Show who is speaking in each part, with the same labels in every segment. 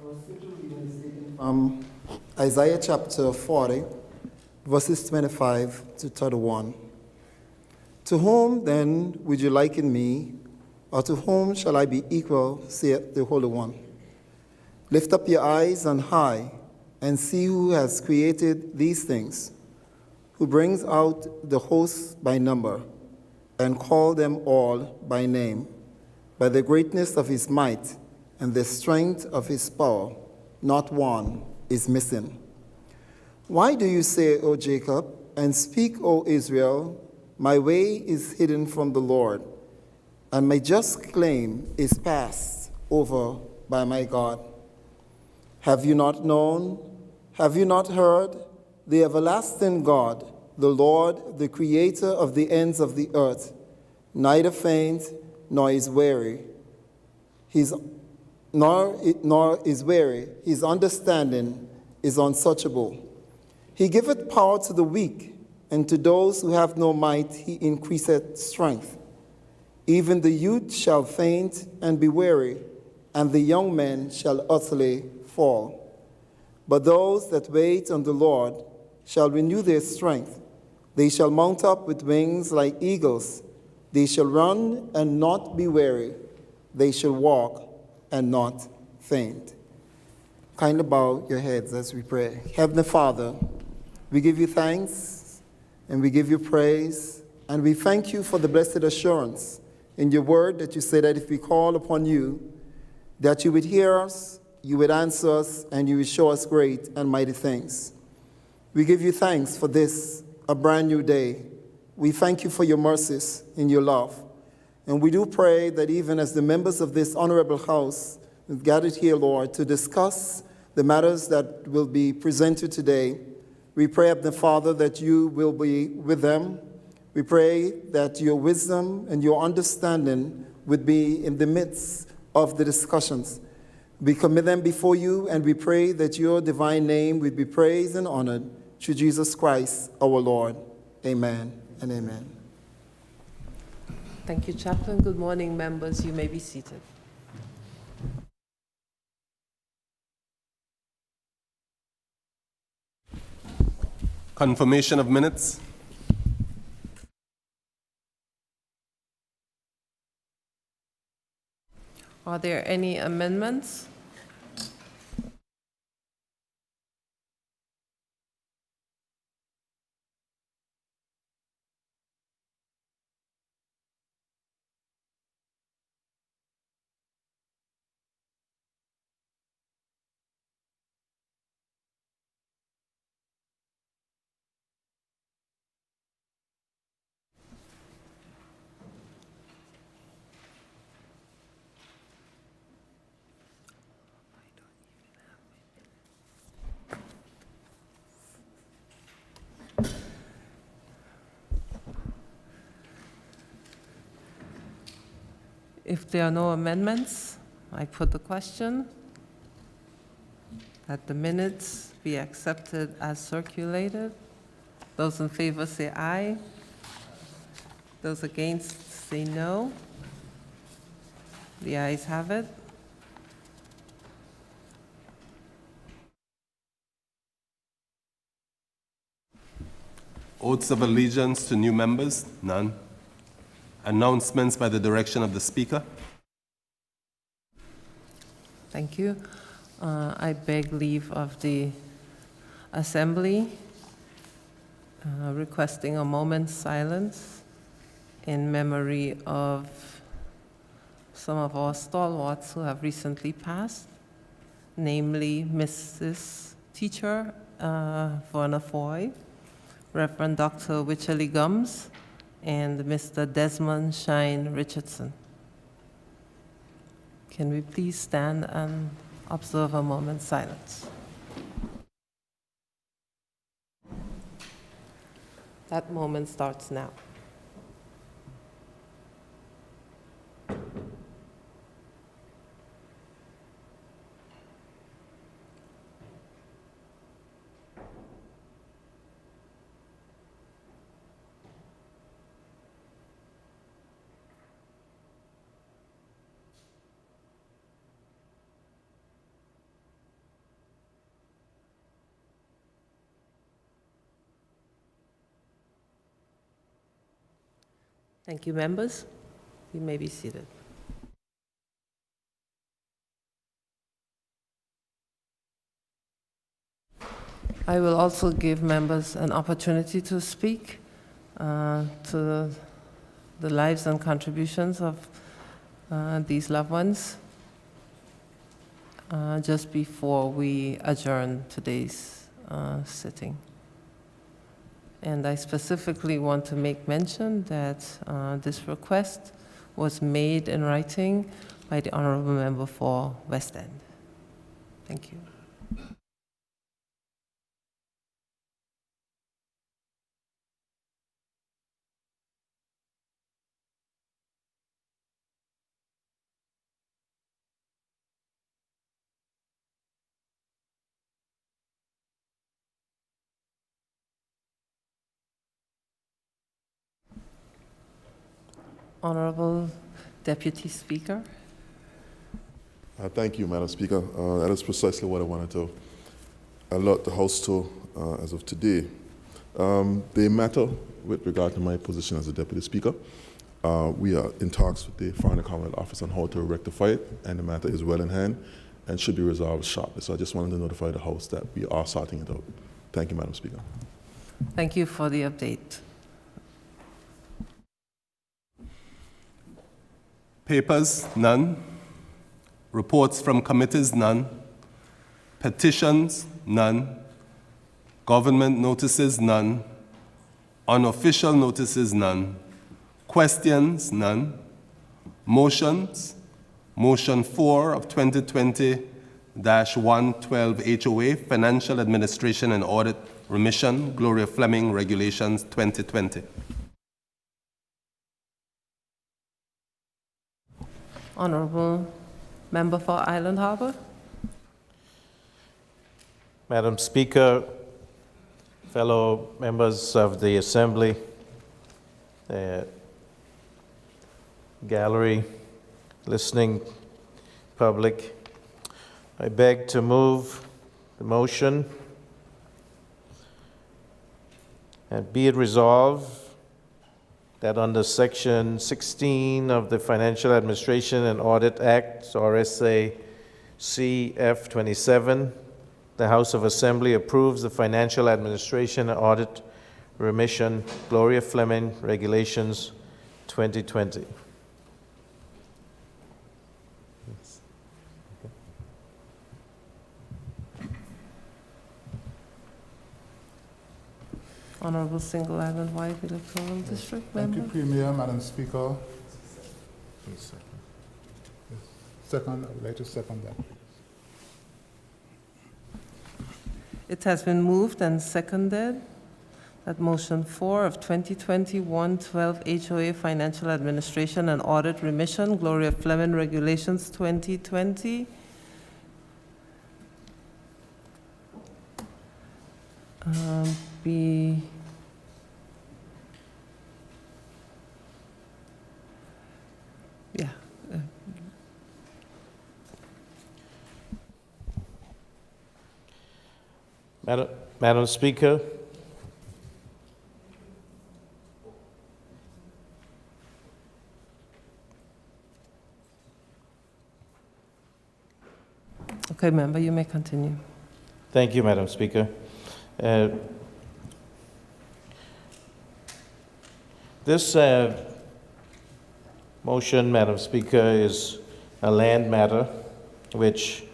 Speaker 1: Our scripture reading is taken from Isaiah chapter 40, verses 25 to 31. To whom then would you liken me, or to whom shall I be equal, saith the Holy One? Lift up your eyes on high, and see who has created these things, who brings out the hosts by number, and call them all by name. By the greatness of his might and the strength of his power, not one is missing. Why do you say, O Jacob, and speak, O Israel, my way is hidden from the Lord, and my just claim is passed over by my God? Have you not known? Have you not heard? The everlasting God, the Lord, the creator of the ends of the earth, neither faint nor is weary. Nor is weary. His understanding is unsearchable. He giveth power to the weak, and to those who have no might he increaseth strength. Even the youth shall faint and be weary, and the young men shall utterly fall. But those that wait on the Lord shall renew their strength. They shall mount up with wings like eagles. They shall run and not be weary. They shall walk and not faint. Kindly bow your heads as we pray. Heavenly Father, we give you thanks and we give you praise, and we thank you for the blessed assurance in your word that you say that if we call upon you, that you would hear us, you would answer us, and you would show us great and mighty things. We give you thanks for this, a brand new day. We thank you for your mercies and your love. And we do pray that even as the members of this honorable house have gathered here, Lord, to discuss the matters that will be presented today, we pray, Heavenly Father, that you will be with them. We pray that your wisdom and your understanding would be in the midst of the discussions. We commit them before you, and we pray that your divine name would be praised and honored through Jesus Christ, our Lord. Amen and amen.
Speaker 2: Thank you, Chaplain. Good morning, members. You may be seated.
Speaker 3: Confirmation of minutes.
Speaker 2: Are there any amendments? If there are no amendments, I put the question that the minutes be accepted as circulated. Those in favor say aye. Those against say no. The ayes have it.
Speaker 3: Oaths of allegiance to new members? None. Announcements by the direction of the Speaker?
Speaker 2: Thank you. I beg leave of the Assembly, requesting a moment's silence in memory of some of our stalwarts who have recently passed, namely Mrs. Teacher Verna Foy, Reverend Dr. Wycherley Gums, and Mr. Desmond Shine Richardson. Can we please stand and observe a moment's silence? That moment starts now. Thank you, members. You may be seated. I will also give members an opportunity to speak to the lives and contributions of these loved ones just before we adjourn today's sitting. And I specifically want to make mention that this request was made in writing by the Honorable Member for West End. Thank you. Honorable Deputy Speaker.
Speaker 4: Thank you, Madam Speaker. That is precisely what I wanted to alert the House to as of today. The matter with regard to my position as a Deputy Speaker, we are in talks with the Foreign and Commonwealth Office on how to rectify it, and the matter is well in hand and should be resolved shortly. So I just wanted to notify the House that we are sorting it out. Thank you, Madam Speaker.
Speaker 2: Thank you for the update.
Speaker 3: Papers, none. Reports from committees, none. Petitions, none. Government notices, none. Unofficial notices, none. Questions, none. Motions, Motion 4 of 2020-112 HOA, Financial Administration and Audit Remission, Gloria Fleming, Regulations 2020.
Speaker 2: Honorable Member for Island Harbor.
Speaker 5: Madam Speaker, fellow members of the Assembly, gallery, listening public, I beg to move the motion and be it resolved that under Section 16 of the Financial Administration and Audit Act, RSA CF 27, the House of Assembly approves the Financial Administration and Audit Remission Gloria Fleming Regulations 2020.
Speaker 2: Honorable Single Island White Electoral District
Speaker 6: Thank
Speaker 2: Member.
Speaker 6: you, Premier, Madam Speaker. Second, I would like to second that.
Speaker 2: It has been moved and seconded that motion 4 of 2020-112 HOA Financial Administration and Audit Remission, Gloria Fleming Regulations 2020. Be yeah.
Speaker 5: Madam Speaker,
Speaker 2: Okay, member, you may continue.
Speaker 5: thank you, Madam Speaker. This motion, Madam Speaker, is a land matter which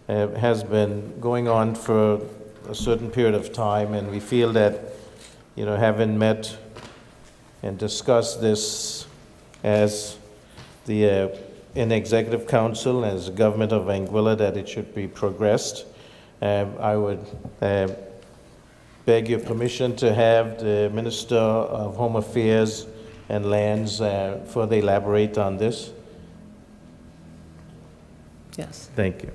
Speaker 5: has been going on for a certain period of time, and we feel that, having met and discussed this as the in Executive Council, as the government of Anguilla, that it should be progressed. I would beg your permission to have the Minister of Home Affairs and Lands further elaborate on this.
Speaker 2: Yes.
Speaker 5: Thank you.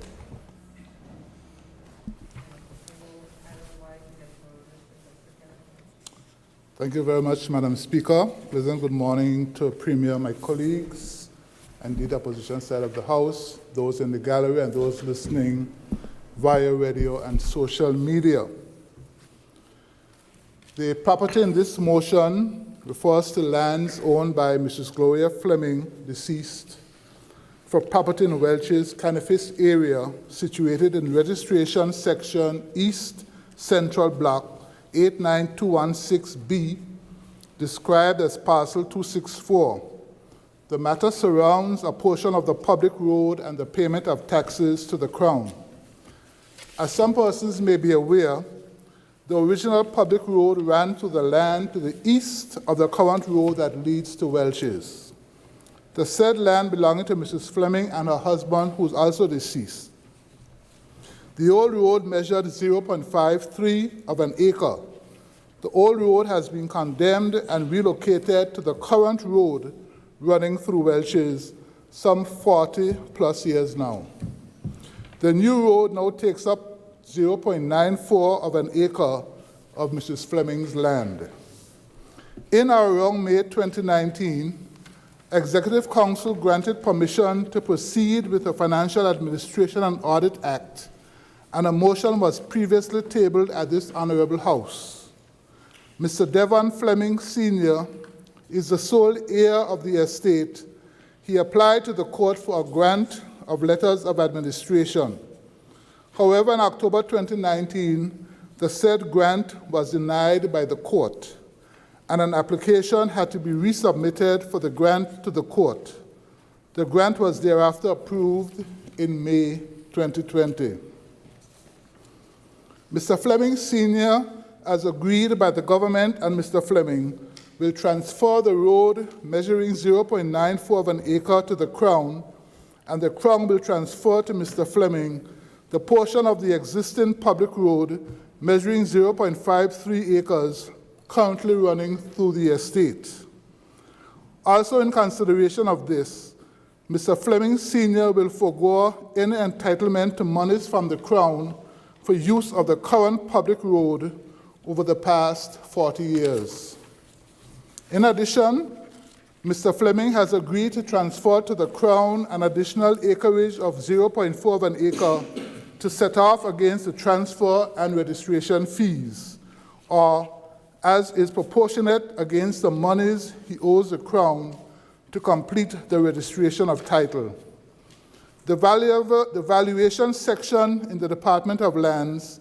Speaker 6: Thank you very much, Madam Speaker. Pleasant good morning to Premier, my colleagues, and the opposition side of the House, those in the gallery and those listening via radio and social media. The property in this motion refers to lands owned by Mrs. Gloria Fleming, deceased, for property in Welch's Canifis area, situated in registration section East Central Block 89216B, described as parcel 264. The matter surrounds a portion of the public road and the payment of taxes to the Crown. As some persons may be aware, the original public road ran through the land to the east of the current road that leads to Welch's. The said land belonging to Mrs. Fleming and her husband, who is also deceased. The old road measured 0.53 of an acre. The old road has been condemned and relocated to the current road running through Welch's, some 40 plus years now. The new road now takes up 0.94 of an acre of Mrs. Fleming's land. In or around May 2019, Executive Council granted permission to proceed with the Financial Administration and Audit Act, and a motion was previously tabled at this Honorable House. Mr. Devon Fleming Sr. is the sole heir of the estate. He applied to the court for a grant of letters of administration. However, in October 2019, the said grant was denied by the court, and an application had to be resubmitted for the grant to the court. The grant was thereafter approved in May 2020. Mr. Fleming Sr., as agreed by the government and Mr. Fleming, will transfer the road measuring 0.94 of an acre to the Crown, and the Crown will transfer to Mr. Fleming the portion of the existing public road measuring 0.53 acres currently running through the estate. Also, in consideration of this, Mr. Fleming Sr. will forego any entitlement to monies from the Crown for use of the current public road over the past 40 years. In addition, Mr. Fleming has agreed to transfer to the Crown an additional acreage of 0.4 of an acre to set off against the transfer and registration fees, or as is proportionate against the monies he owes the Crown to complete the registration of title. The valuation section in the Department of Lands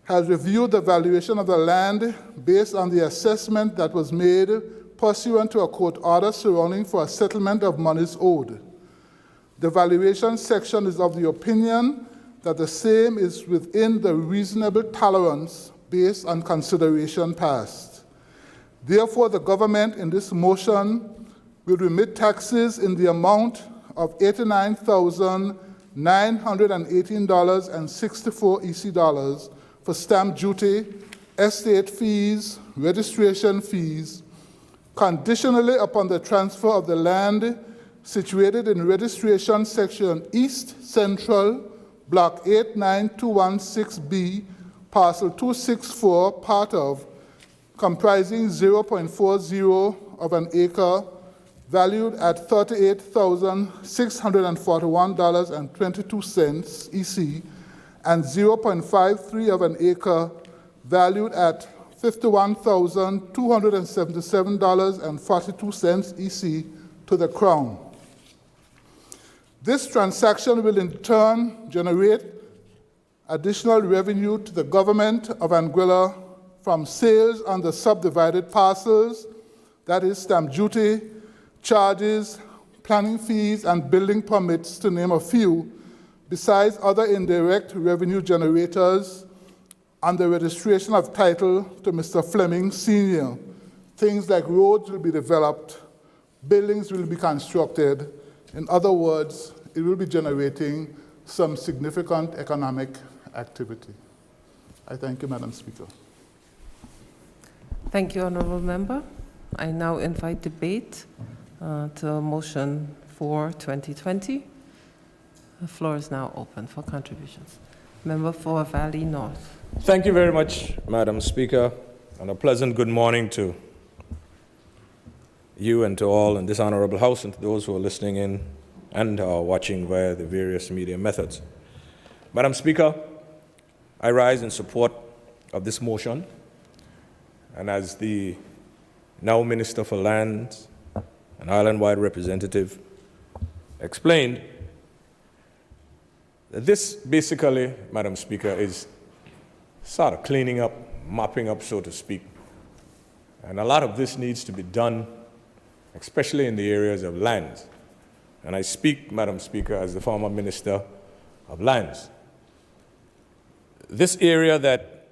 Speaker 6: has reviewed the valuation of the land based on the assessment that was made pursuant to a court order surrounding for a settlement of monies owed. The valuation section is of the opinion that the same is within the reasonable tolerance based on consideration past. Therefore, the government in this motion will remit taxes in the amount of $89,918.64 EC dollars for stamp duty, estate fees, registration fees, conditionally upon the transfer of the land situated in registration section East Central, Block 89216B, Parcel 264, part of, comprising 0.40 of an acre, valued at $38,641.22 EC, and 0.53 of an acre, valued at $51,277.42 EC to the Crown. This transaction will in turn generate additional revenue to the government of Anguilla from sales on the subdivided parcels, that is stamp duty, charges, planning fees, and building permits, to name a few, besides other indirect revenue generators on the registration of title to Mr. Fleming Sr. Things like roads will be developed, buildings will be constructed. In other words, it will be generating some significant economic activity. I thank you, Madam Speaker.
Speaker 2: Thank you, Honourable Member. I now invite debate to motion 4, 2020. The floor is now open for contributions. Member for Valley North.
Speaker 7: Thank you very much, Madam Speaker, and a pleasant good morning to you and to all in this honorable House, and to those who are listening in and are watching via the various media methods. Madam Speaker, I rise in support of this motion, and as the now Minister for Lands and island-wide representative, explained that this basically, Madam Speaker, is sort of cleaning up, mopping up, so to speak. And a lot of this needs to be done, especially in the areas of lands. And I speak, Madam Speaker, as the former Minister of Lands. This area that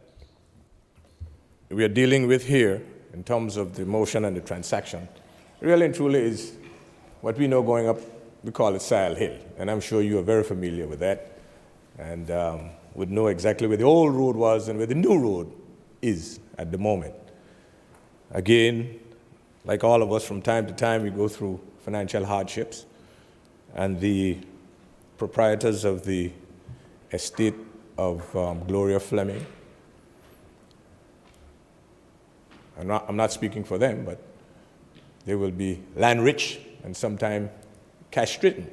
Speaker 7: we are dealing with here, in terms of the motion and the transaction, really and truly is what we know going up, we call it Sile Hill. And I'm sure you are very familiar with that and would know exactly where the old road was and where the new road is at the moment. Again, like all of us, from time to time, we go through financial hardships, and the proprietors of the estate of Gloria Fleming, I'm not speaking for them, but they will be land rich and sometimes cash stricken.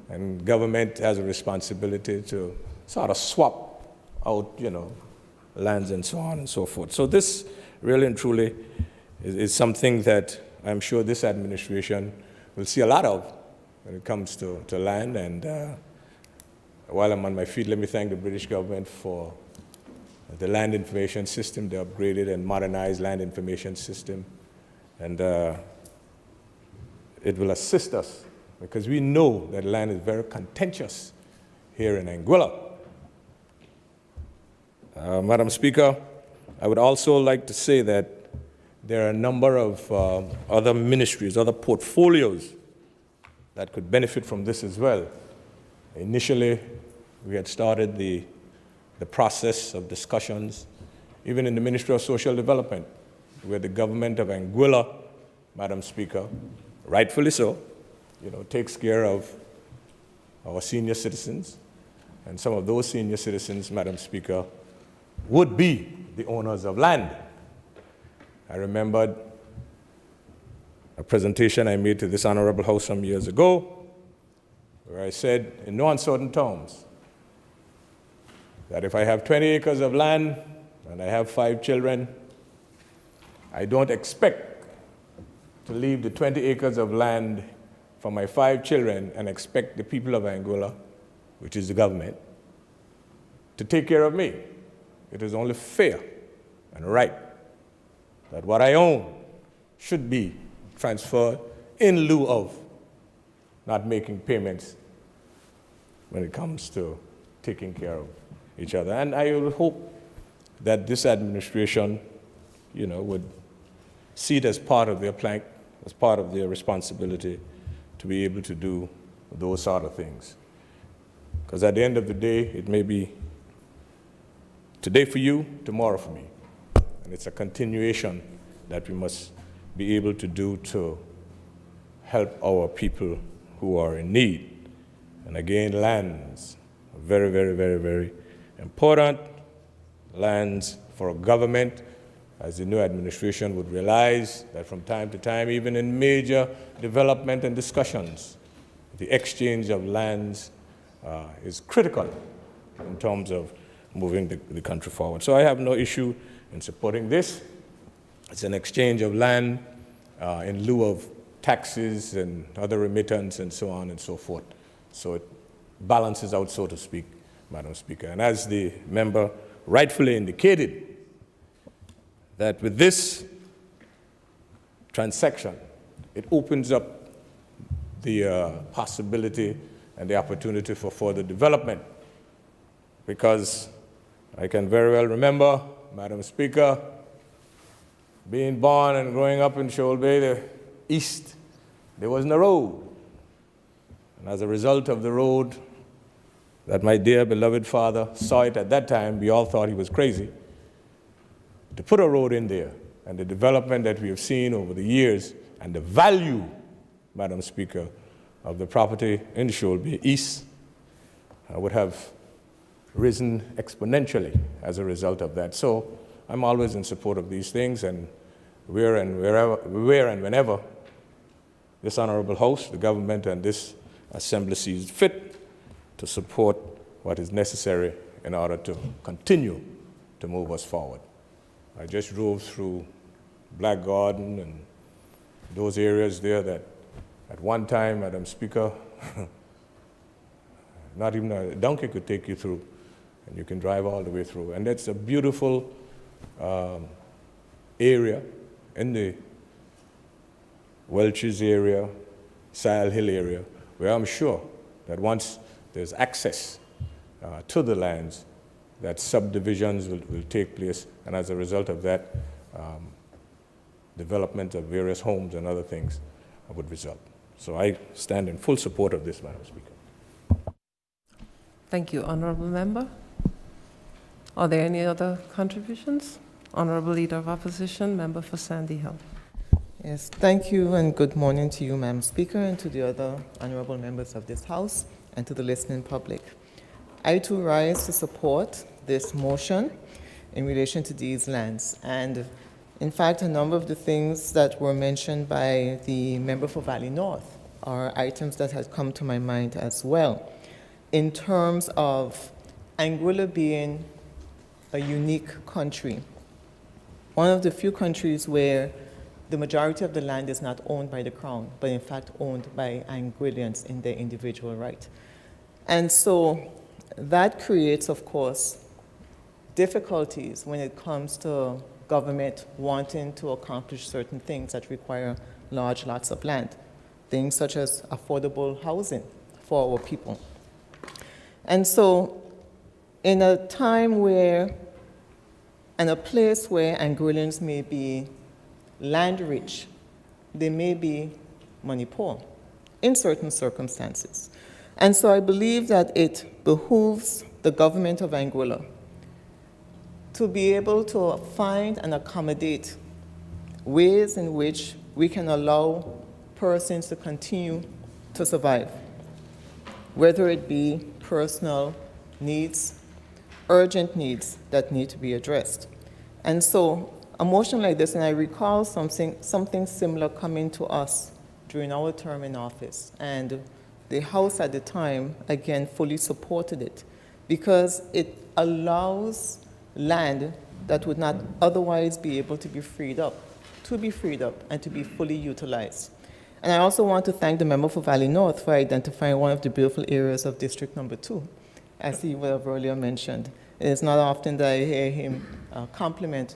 Speaker 7: And government has a responsibility to sort of swap out, lands and so on and so forth. So this really and truly is something that I'm sure this administration will see a lot of when it comes to land. And while I'm on my feet, let me thank the British government for the land information system, the upgraded and modernized land information system. And it will assist us because we know that land is very contentious here in Anguilla. Madam Speaker, I would also like to say that there are a number of other ministries, other portfolios that could benefit from this as well. Initially, we had started the process of discussions, even in the Ministry of Social Development, where the government of Anguilla, Madam Speaker, rightfully so, takes care of our senior citizens, and some of those senior citizens, Madam Speaker, would be the owners of land. I remembered a presentation I made to this Honorable House some years ago, where I said, in no uncertain terms, that if I have 20 acres of land and I have 5 children, I don't expect to leave the 20 acres of land for my 5 children and expect the people of Anguilla, which is the government, to take care of me. It is only fair and right that what I own should be transferred in lieu of not making payments when it comes to taking care of each other. And I would hope that this administration, would see it as part of their plank, as part of their responsibility to be able to do those sort of things. Because at the end of the day, it may be today for you, tomorrow for me. And it's a continuation that we must be able to do to help our people who are in need. And again, lands are very, very, very, very important. Lands for a government, as the new administration would realize that from time to time, even in major development and discussions, the exchange of lands is critical in terms of moving the country forward. So I have no issue in supporting this. It's an exchange of land in lieu of taxes and other remittance and so on and so forth. So it balances out, so to speak, Madam Speaker. And as the member rightfully indicated, that with this transaction, it opens up the possibility and the opportunity for further development. Because I can very well remember, Madam Speaker, being born and growing up in Shoal Bay, the east, there wasn't a road. And as a result of the road that my dear beloved father saw it at that time, we all thought he was crazy, to put a road in there. And the development that we have seen over the years and the value, Madam Speaker, of the property in Shoal Bay East would have risen exponentially as a result of that. So I'm always in support of these things, and where and whenever this Honorable House, the government, and this Assembly sees fit to support what is necessary in order to continue to move us forward. I just drove through Black Garden and those areas there that at one time, Madam Speaker, not even a donkey could take you through, and you can drive all the way through. And that's a beautiful area in the Welches area, Sile Hill area, where I'm sure that once there's access to the lands, that subdivisions will take place, and as a result of that, development of various homes and other things would result. So I stand in full support of this, Madam Speaker.
Speaker 2: Thank you, Honorable Member. Are there any other contributions? Honorable Leader of Opposition, Member for Sandy Hill.
Speaker 8: Yes, thank you and good morning to you, Madam Speaker, and to the other honorable members of this House and to the listening public. I too rise to support this motion in relation to these lands. And in fact, a number of the things that were mentioned by the member for Valley North are items that had come to my mind as well. In terms of Anguilla being a unique country, one of the few countries where the majority of the land is not owned by the Crown, but in fact owned by Anguillians in their individual right. And so that creates, of course, difficulties when it comes to government wanting to accomplish certain things that require large lots of land, things such as affordable housing for our people. And so in a time where, and a place where Anguillians may be land rich, they may be money poor in certain circumstances. And so I believe that it behooves the government of Anguilla to be able to find and accommodate ways in which we can allow persons to continue to survive, whether it be personal needs, urgent needs that need to be addressed. And so a motion like this, and I recall something similar coming to us during our term in office, and the House at the time, again, fully supported it because it allows land that would not otherwise be able to be freed up and to be fully utilized. And I also want to thank the member for Valley North for identifying one of the beautiful areas of District Number 2, as he would have earlier mentioned. It is not often that I hear him compliment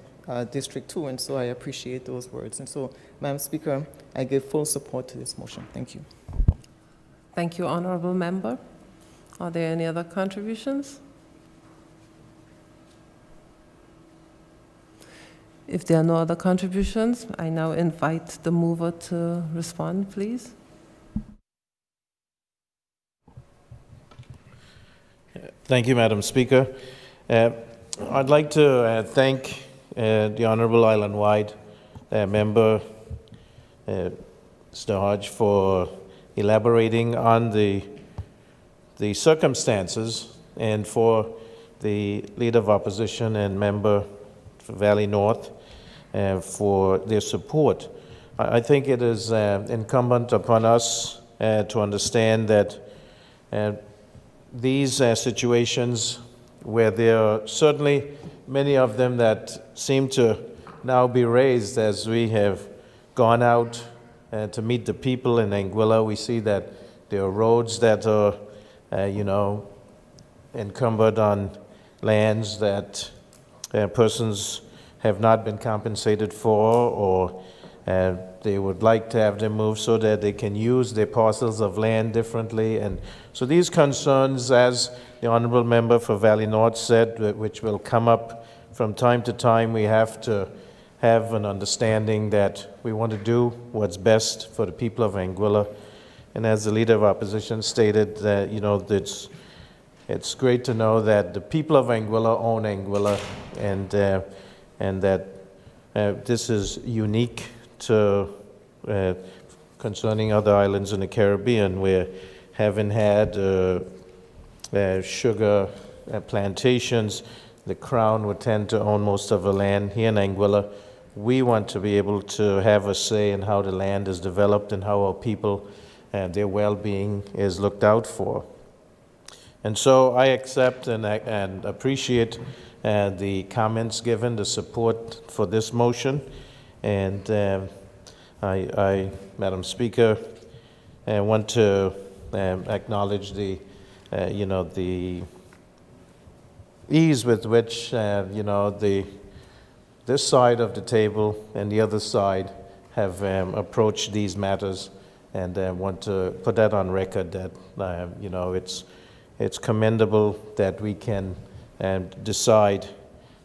Speaker 8: District 2, and so I appreciate those words. And so, Madam Speaker, I give full support to this motion. Thank you.
Speaker 2: Thank you, Honorable Member. Are there any other contributions? If there are no other contributions, I now invite the mover to respond, please.
Speaker 5: Thank you, Madam Speaker. I'd like to thank the Honorable Island-wide member, Mr. Hodge, for elaborating on the circumstances, and for the Leader of Opposition and member for Valley North for their support. I think it is incumbent upon us to understand that these situations, where there are certainly many of them that seem to now be raised as we have gone out to meet the people in Anguilla, we see that there are roads that are, encumbered on lands that persons have not been compensated for, or they would like to have them moved so that they can use their parcels of land differently. And so these concerns, as the Honourable Member for Valley North said, which will come up from time to time, we have to have an understanding that we want to do what's best for the people of Anguilla. And as the Leader of Opposition stated, that it's great to know that the people of Anguilla own Anguilla, and that this is unique to concerning other islands in the Caribbean, where having had sugar plantations, the Crown would tend to own most of the land. Here in Anguilla, we want to be able to have a say in how the land is developed and how our people and their well-being is looked out for. And so I accept and appreciate the comments given, the support for this motion. And Madam Speaker, I want to acknowledge the ease with which this side of the table and the other side have approached these matters, and want to put that on record that it's commendable that we can decide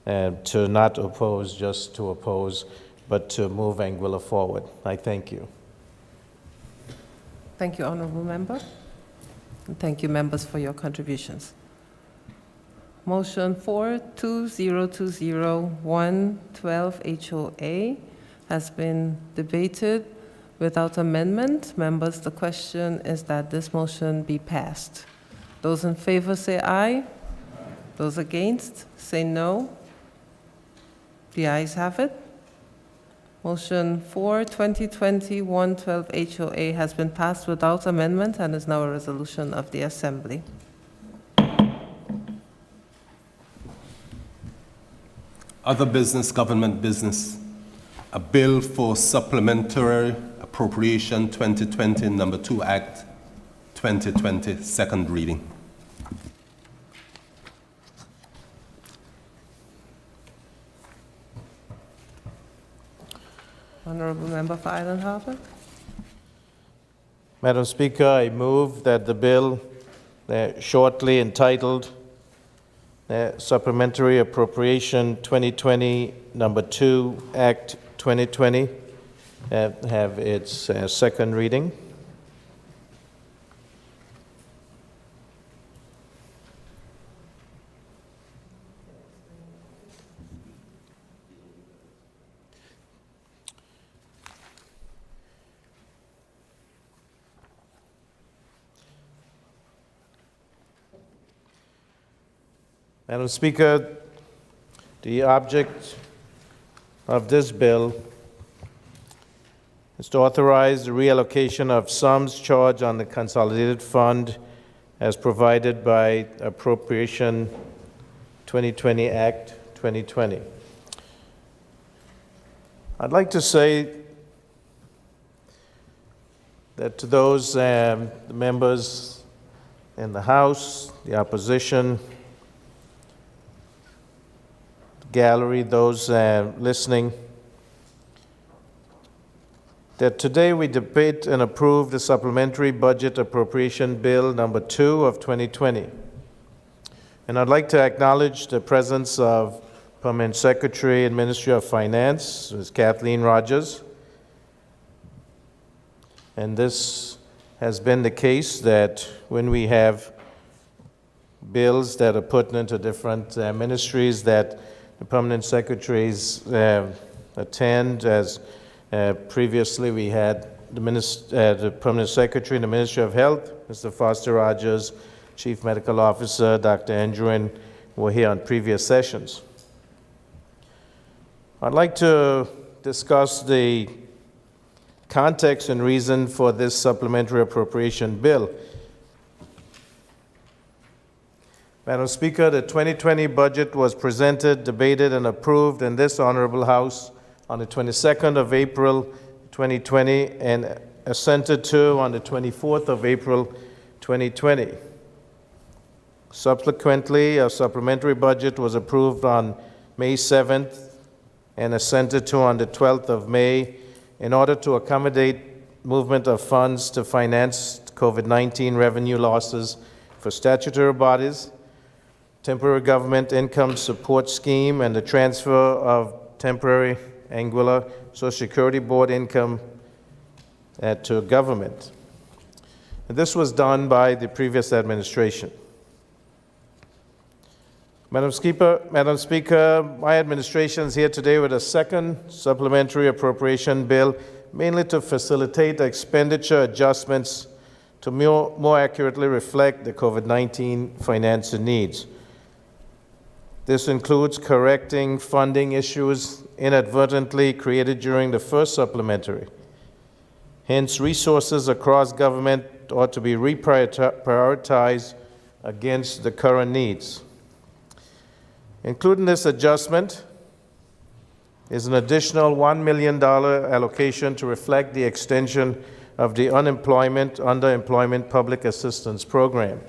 Speaker 5: to not oppose just to oppose, but to move Anguilla forward. I thank you.
Speaker 2: Thank you, Honorable Member. And thank you, members, for your contributions. Motion 42020-112 HOA has been debated without amendment. Members, the question is that this motion be passed. Those in favor say aye. Those against say no. The ayes have it. Motion 42020-112 HOA has been passed without amendment and is now a resolution of the Assembly.
Speaker 3: Other business, government business. A bill for supplementary appropriation 2020, number 2 Act 2020, second reading.
Speaker 2: Honorable Member for Island Harbor.
Speaker 5: Madam Speaker, I move that the bill shortly entitled Supplementary Appropriation 2020, number 2 Act 2020 have its second reading. Madam Speaker, the object of this bill is to authorize the reallocation of sums charged on the consolidated fund as provided by Appropriation 2020 Act 2020. I'd like to say that to those members in the House, the opposition, gallery, those listening, that today we debate and approve the Supplementary Budget Appropriation Bill number 2 of 2020. And I'd like to acknowledge the presence of Permanent Secretary and Ministry of Finance, Ms. Kathleen Rogers. And this has been the case that when we have bills that are put into different ministries, that the permanent secretaries attend. As previously we had the permanent secretary in the Ministry of Health, Mr. Foster Rogers, Chief Medical Officer, Dr. Andrew, were here on previous sessions. I'd like to discuss the context and reason for this supplementary appropriation bill. Madam Speaker, the 2020 budget was presented, debated, and approved in this Honorable House on the 22nd of April 2020 and assented to on the 24th of April 2020. Subsequently, a supplementary budget was approved on May 7th and assented to on the 12th of May in order to accommodate movement of funds to finance COVID-19 revenue losses for statutory bodies, temporary government income support scheme, and the transfer of temporary Anguilla Social Security Board income to government. And this was done by the previous administration. Madam Speaker, my administration is here today with a second supplementary appropriation bill, mainly to facilitate expenditure adjustments to more accurately reflect the COVID-19 financing needs. This includes correcting funding issues inadvertently created during the first supplementary. Hence, resources across government ought to be reprioritized against the current needs. Including this adjustment, is an additional $1 million allocation to reflect the extension of the underemployment public assistance program.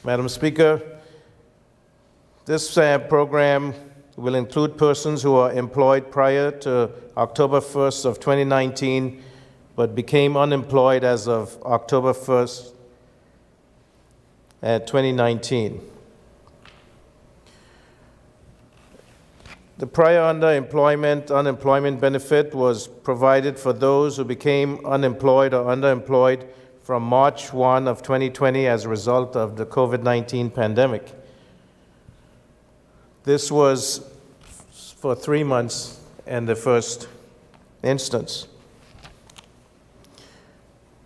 Speaker 5: Madam Speaker, this program will include persons who are employed prior to October 1st of 2019, but became unemployed as of October 1st, 2019. The prior unemployment benefit was provided for those who became unemployed or underemployed from March 1 of 2020 as a result of the COVID-19 pandemic. This was for 3 months in the first instance.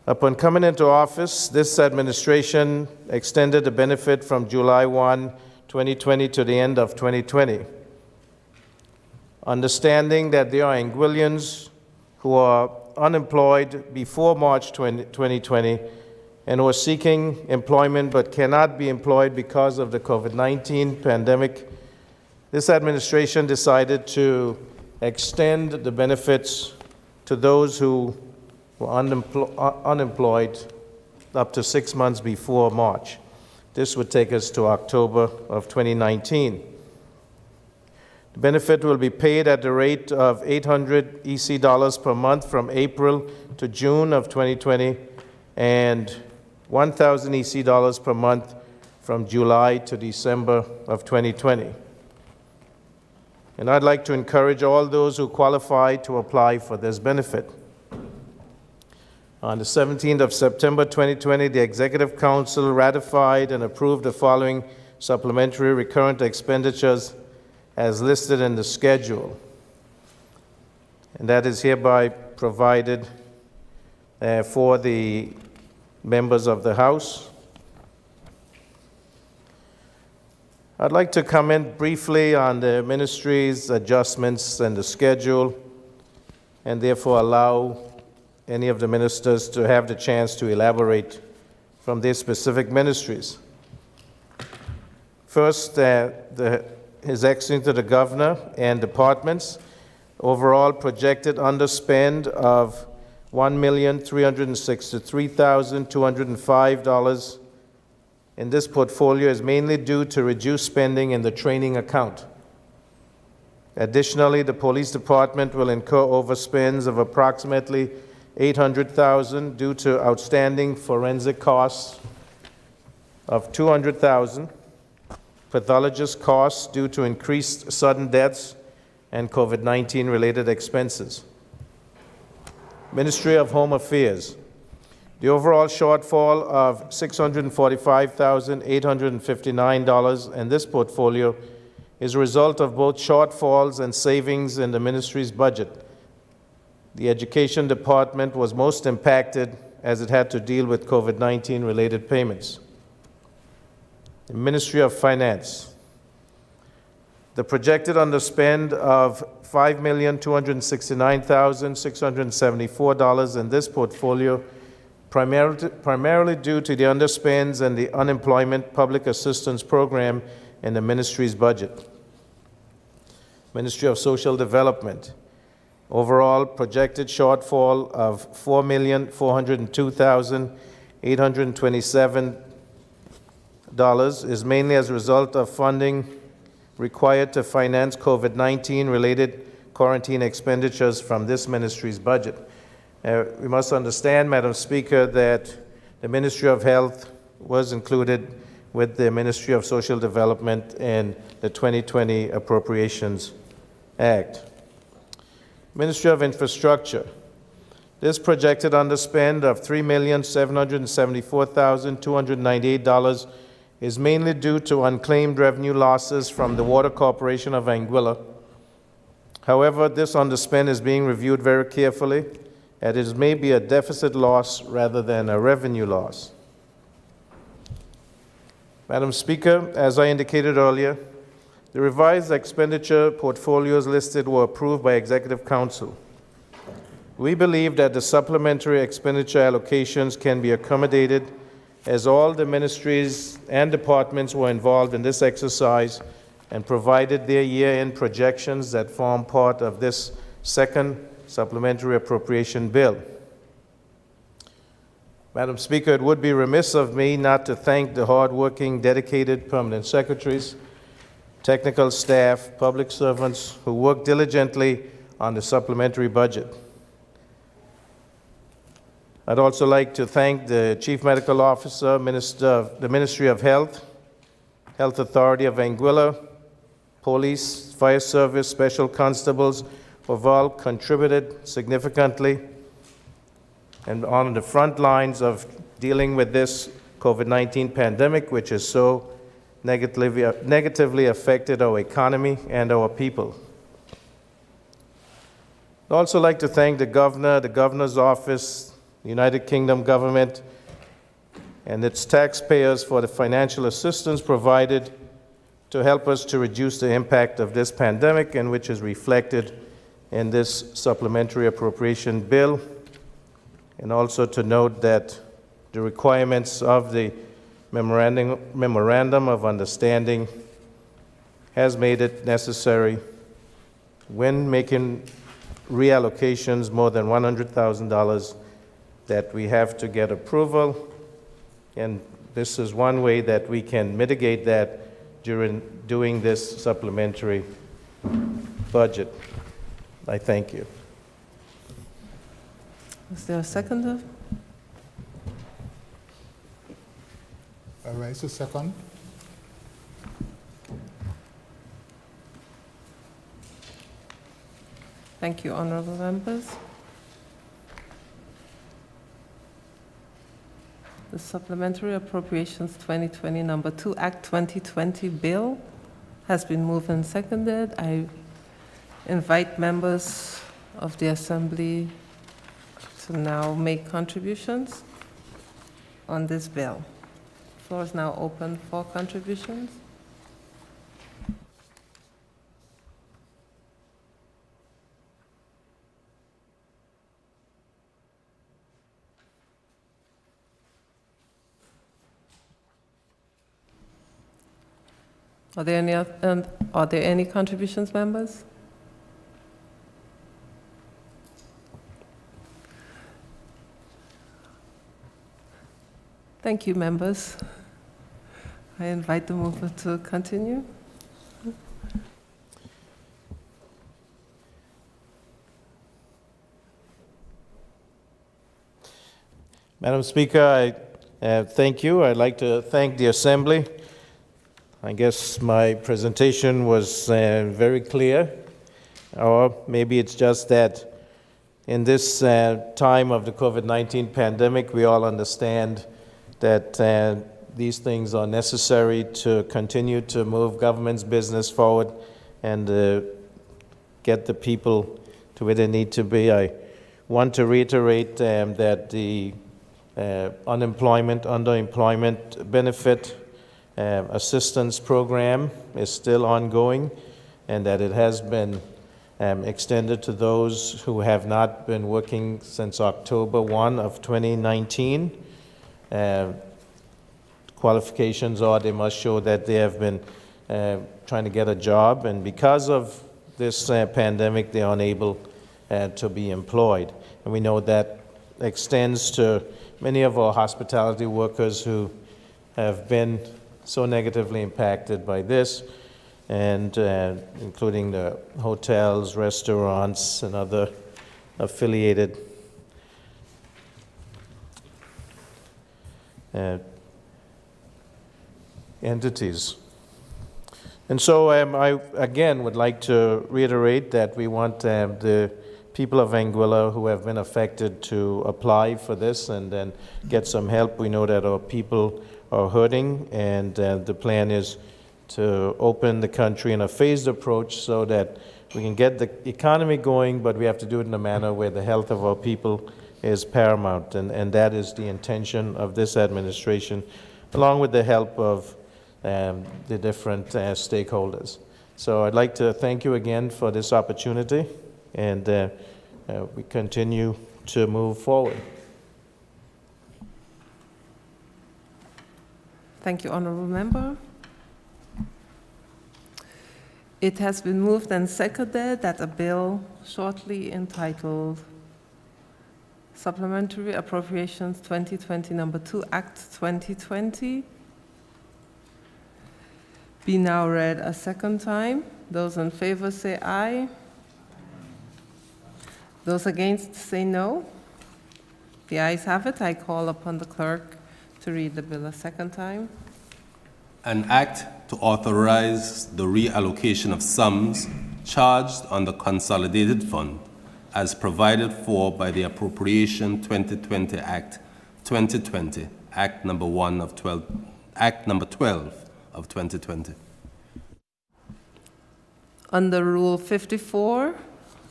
Speaker 5: Upon coming into office, this administration extended the benefit from July 1, 2020 to the end of 2020. Understanding that there are Anguillians who are unemployed before March 2020 and who are seeking employment but cannot be employed because of the COVID-19 pandemic, this administration decided to extend the benefits to those who were unemployed up to 6 months before March. This would take us to October of 2019. The benefit will be paid at the rate of $800 EC per month from April to June of 2020 and $1,000 EC per month from July to December of 2020. And I'd like to encourage all those who qualify to apply for this benefit. On the 17th of September 2020, the Executive Council ratified and approved the following supplementary recurrent expenditures as listed in the schedule. And that is hereby provided for the members of the House. I'd like to comment briefly on the ministry's adjustments and the schedule, and therefore allow any of the ministers to have the chance to elaborate from their specific ministries. First, His Excellency the Governor and departments, overall projected underspend of $1,363,205 in this portfolio is mainly due to reduced spending in the training account. Additionally, the police department will incur overspends of approximately $800,000 due to outstanding forensic costs of $200,000, pathologist costs due to increased sudden deaths and COVID-19 related expenses. Ministry of Home Affairs. The overall shortfall of $645,859 in this portfolio is a result of both shortfalls and savings in the ministry's budget. The Education Department was most impacted as it had to deal with COVID-19 related payments. The Ministry of Finance. The projected underspend of $5,269,674 in this portfolio, primarily due to the underspends and the unemployment public assistance program in the ministry's budget. Ministry of Social Development. Overall projected shortfall of $4,402,827 is mainly as a result of funding required to finance COVID-19 related quarantine expenditures from this ministry's budget. We must understand, Madam Speaker, that the Ministry of Health was included with the Ministry of Social Development in the 2020 Appropriations Act. Ministry of Infrastructure. This projected underspend of $3,774,298 is mainly due to unclaimed revenue losses from the Water Corporation of Anguilla. However, this underspend is being reviewed very carefully, and it may be a deficit loss rather than a revenue loss. Madam Speaker, as I indicated earlier, the revised expenditure portfolios listed were approved by Executive Council. We believe that the supplementary expenditure allocations can be accommodated as all the ministries and departments were involved in this exercise and provided their year-end projections that form part of this second supplementary appropriation bill. Madam Speaker, it would be remiss of me not to thank the hardworking, dedicated permanent secretaries, technical staff, public servants who work diligently on the supplementary budget. I'd also like to thank the Chief Medical Officer, the Ministry of Health, Health Authority of Anguilla, Police, Fire Service, Special Constables, who have all contributed significantly and on the front lines of dealing with this COVID-19 pandemic, which has so negatively affected our economy and our people. I'd also like to thank the Governor, the Governor's Office, the United Kingdom government, and its taxpayers for the financial assistance provided to help us to reduce the impact of this pandemic, and which is reflected in this supplementary appropriation bill. And also to note that the requirements of the Memorandum of Understanding has made it necessary, when making reallocations more than $100,000, that we have to get approval. And this is one way that we can mitigate that during doing this supplementary budget. I thank you.
Speaker 2: Is there a seconder?
Speaker 6: I raise a second.
Speaker 2: Thank you, honorable members. The Supplementary Appropriations 2020 Number 2 Act 2020 bill has been moved and seconded. I invite members of the Assembly to now make contributions on this bill. The floor is now open for contributions. Are there any contributions, members? Thank you, members. I invite the mover to continue.
Speaker 5: Madam Speaker, I thank you. I'd like to thank the Assembly. I guess my presentation was very clear, or maybe it's just that in this time of the COVID-19 pandemic, we all understand that these things are necessary to continue to move government's business forward and get the people to where they need to be. I want to reiterate that the unemployment, underemployment benefit assistance program is still ongoing, and that it has been extended to those who have not been working since October 1 of 2019. Qualifications are they must show that they have been trying to get a job, and because of this pandemic, they are unable to be employed. And we know that extends to many of our hospitality workers who have been so negatively impacted by this, and including the hotels, restaurants, and other affiliated entities. And so I again would like to reiterate that we want the people of Anguilla who have been affected to apply for this and then get some help. We know that our people are hurting, and the plan is to open the country in a phased approach so that we can get the economy going, but we have to do it in a manner where the health of our people is paramount, and that is the intention of this administration, along with the help of the different stakeholders. So I'd like to thank you again for this opportunity, and we continue to move forward.
Speaker 2: Thank you, honorable member. It has been moved and seconded that a bill shortly entitled Supplementary Appropriations 2020 Number 2 Act 2020 be now read a second time. Those in favor say aye. Those against say no. The ayes have it. I call upon the clerk to read the bill a second time.
Speaker 3: An act to authorize the reallocation of sums charged on the Consolidated Fund as provided for by the Appropriation 2020 Act 2020, Act number 12 of 2020.
Speaker 2: Under Rule 54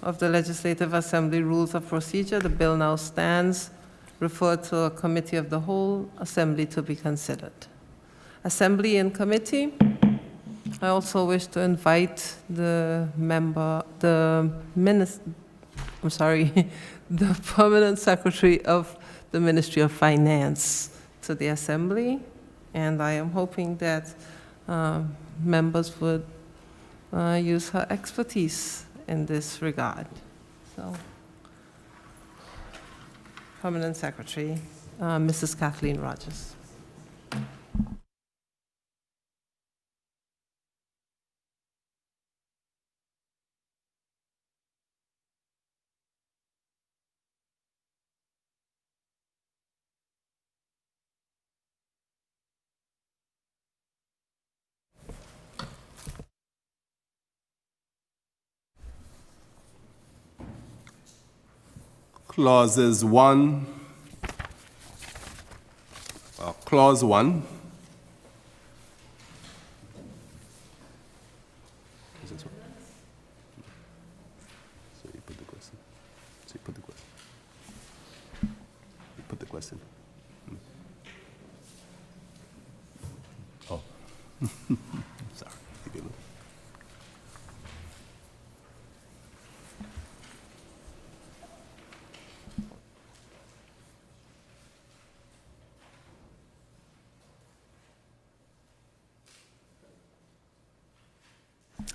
Speaker 2: of the Legislative Assembly Rules of Procedure, the bill now stands referred to a committee of the whole assembly to be considered. Assembly and committee, I also wish to invite the permanent secretary of the Ministry of Finance to the assembly, and I am hoping that members would use her expertise in this regard. So, permanent secretary, Mrs. Kathleen Rogers.
Speaker 3: Clause 1. Is this one? So you put the question. You put the question. Oh. Sorry.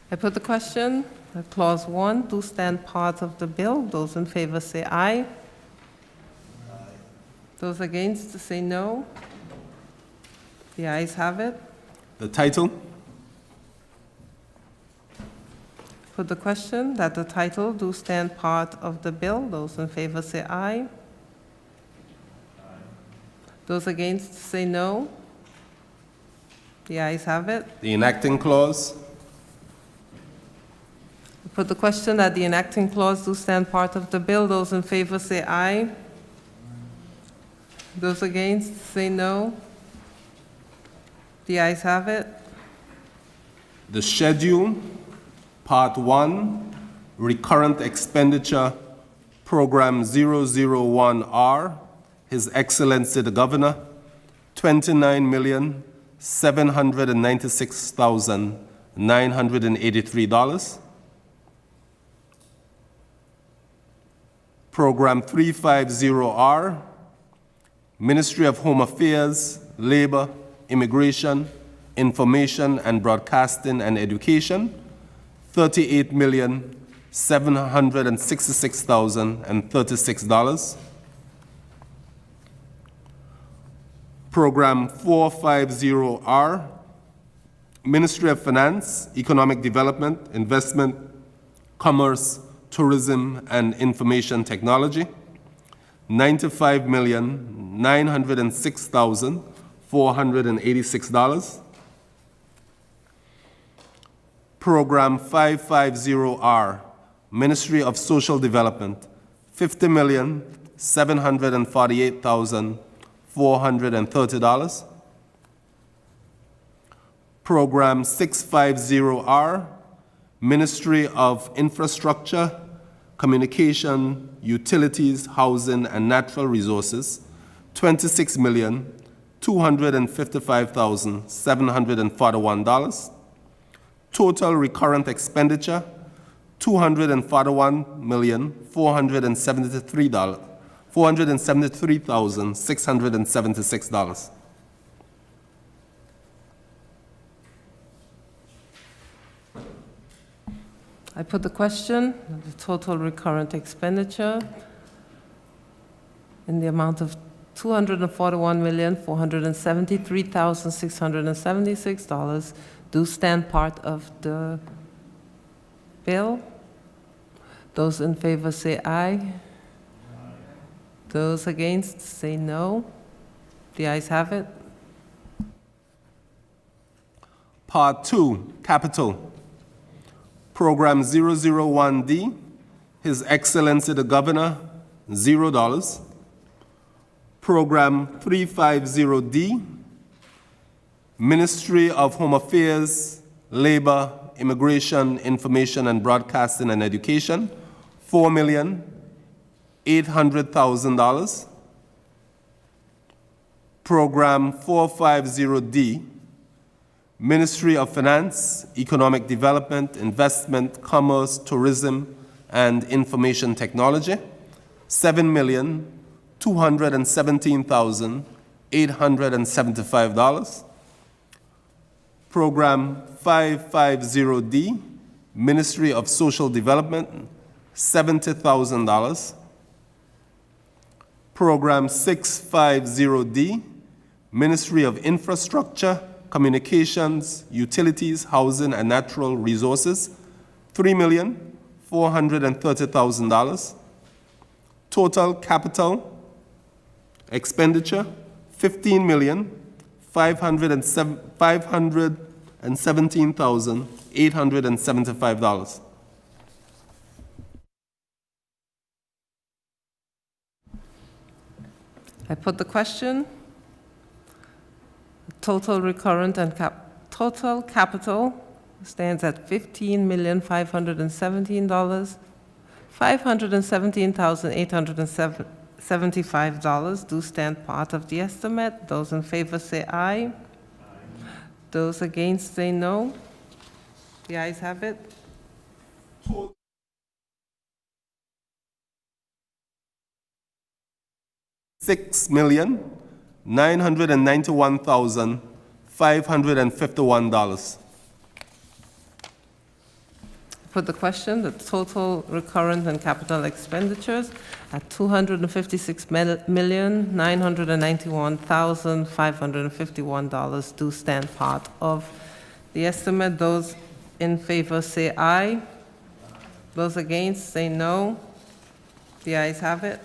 Speaker 2: I put the question that Clause 1 do stand part of the bill. Those in favor say aye. Those against say no. The ayes have it.
Speaker 3: The title?
Speaker 2: Put the question that the title do stand part of the bill. Those in favor say aye. Those against say no. The ayes have it.
Speaker 3: The enacting clause?
Speaker 2: Put the question that the enacting clause do stand part of the bill. Those in favor say aye. Those against say no. The ayes have it.
Speaker 3: The schedule, Part 1, Recurrent Expenditure, Program 001R, His Excellency the Governor, $29,796,983. Program 350R, Ministry of Home Affairs, Labor, Immigration, Information and Broadcasting and Education, $38,766,036. Program 450R, Ministry of Finance, Economic Development, Investment, Commerce, Tourism and Information Technology, $95,906,486. Program 550R, Ministry of Social Development, $50,748,430. Program 650R, Ministry of Infrastructure, Communication, Utilities, Housing, and Natural Resources, $26,255,741. Total recurrent expenditure, $473,676.
Speaker 2: I put the question, the total recurrent expenditure in the amount of $241,473,676 do stand part of the bill. Those in favor say aye. Those against say no. The ayes have it.
Speaker 3: Part 2, Capital. Program 001D, His Excellency the Governor, $0. Program 350D, Ministry of Home Affairs, Labor, Immigration, Information and Broadcasting and Education, $4,800,000. Program 450D, Ministry of Finance, Economic Development, Investment, Commerce, Tourism, and Information Technology, $7,217,875. Program 550D, Ministry of Social Development, $70,000. Program 650D, Ministry of Infrastructure, Communications, Utilities, Housing, and Natural Resources, $3,430,000. Total capital expenditure, $15,517,875.
Speaker 2: I put the question. Total recurrent and total capital stands at $15,517,875 do stand part of the estimate. Those in favor say aye. Those against say no. The ayes have it.
Speaker 3: $6,991,551.
Speaker 2: For the question, the total recurrent and capital expenditures at $256,991,551 do stand part of the estimate. Those in favor say aye. Those against say no. The ayes have it.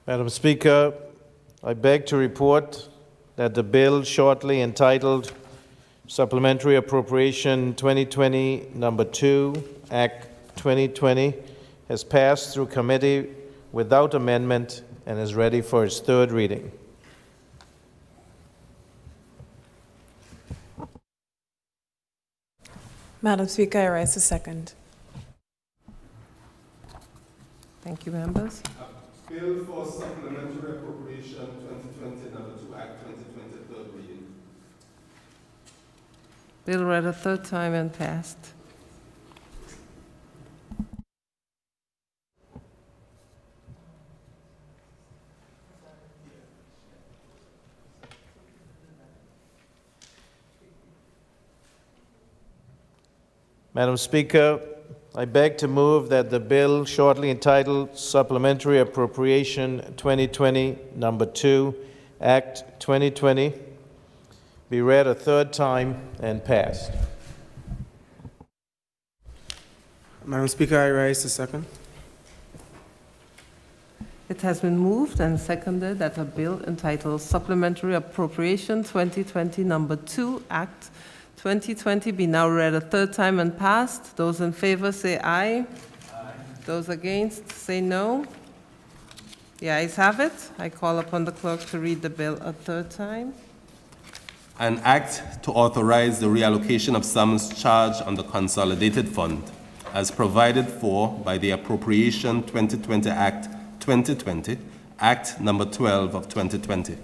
Speaker 5: Madam Speaker, I beg to report that the bill shortly entitled Supplementary Appropriation 2020 Number 2, Act 2020, has passed through committee without amendment and is ready for its third reading.
Speaker 9: Madam Speaker, I rise to second.
Speaker 2: Thank you, members.
Speaker 3: Bill for Supplementary Appropriation 2020 Number 2, Act 2020, third reading.
Speaker 2: Bill read a third time and passed.
Speaker 5: Madam Speaker, I beg to move that the bill shortly entitled Supplementary Appropriation 2020 Number 2, Act 2020, be read a third time and passed.
Speaker 10: Madam Speaker, I rise to second.
Speaker 2: It has been moved and seconded that a bill entitled Supplementary Appropriation 2020 Number 2, Act 2020 be now read a third time and passed. Those in favor say aye. Aye. Those against say no. The ayes have it. I call upon the clerk to read the bill a third time.
Speaker 3: An act to authorize the reallocation of sums charged on the Consolidated Fund as provided for by the Appropriation 2020 Act 2020, Act Number 12 of 2020.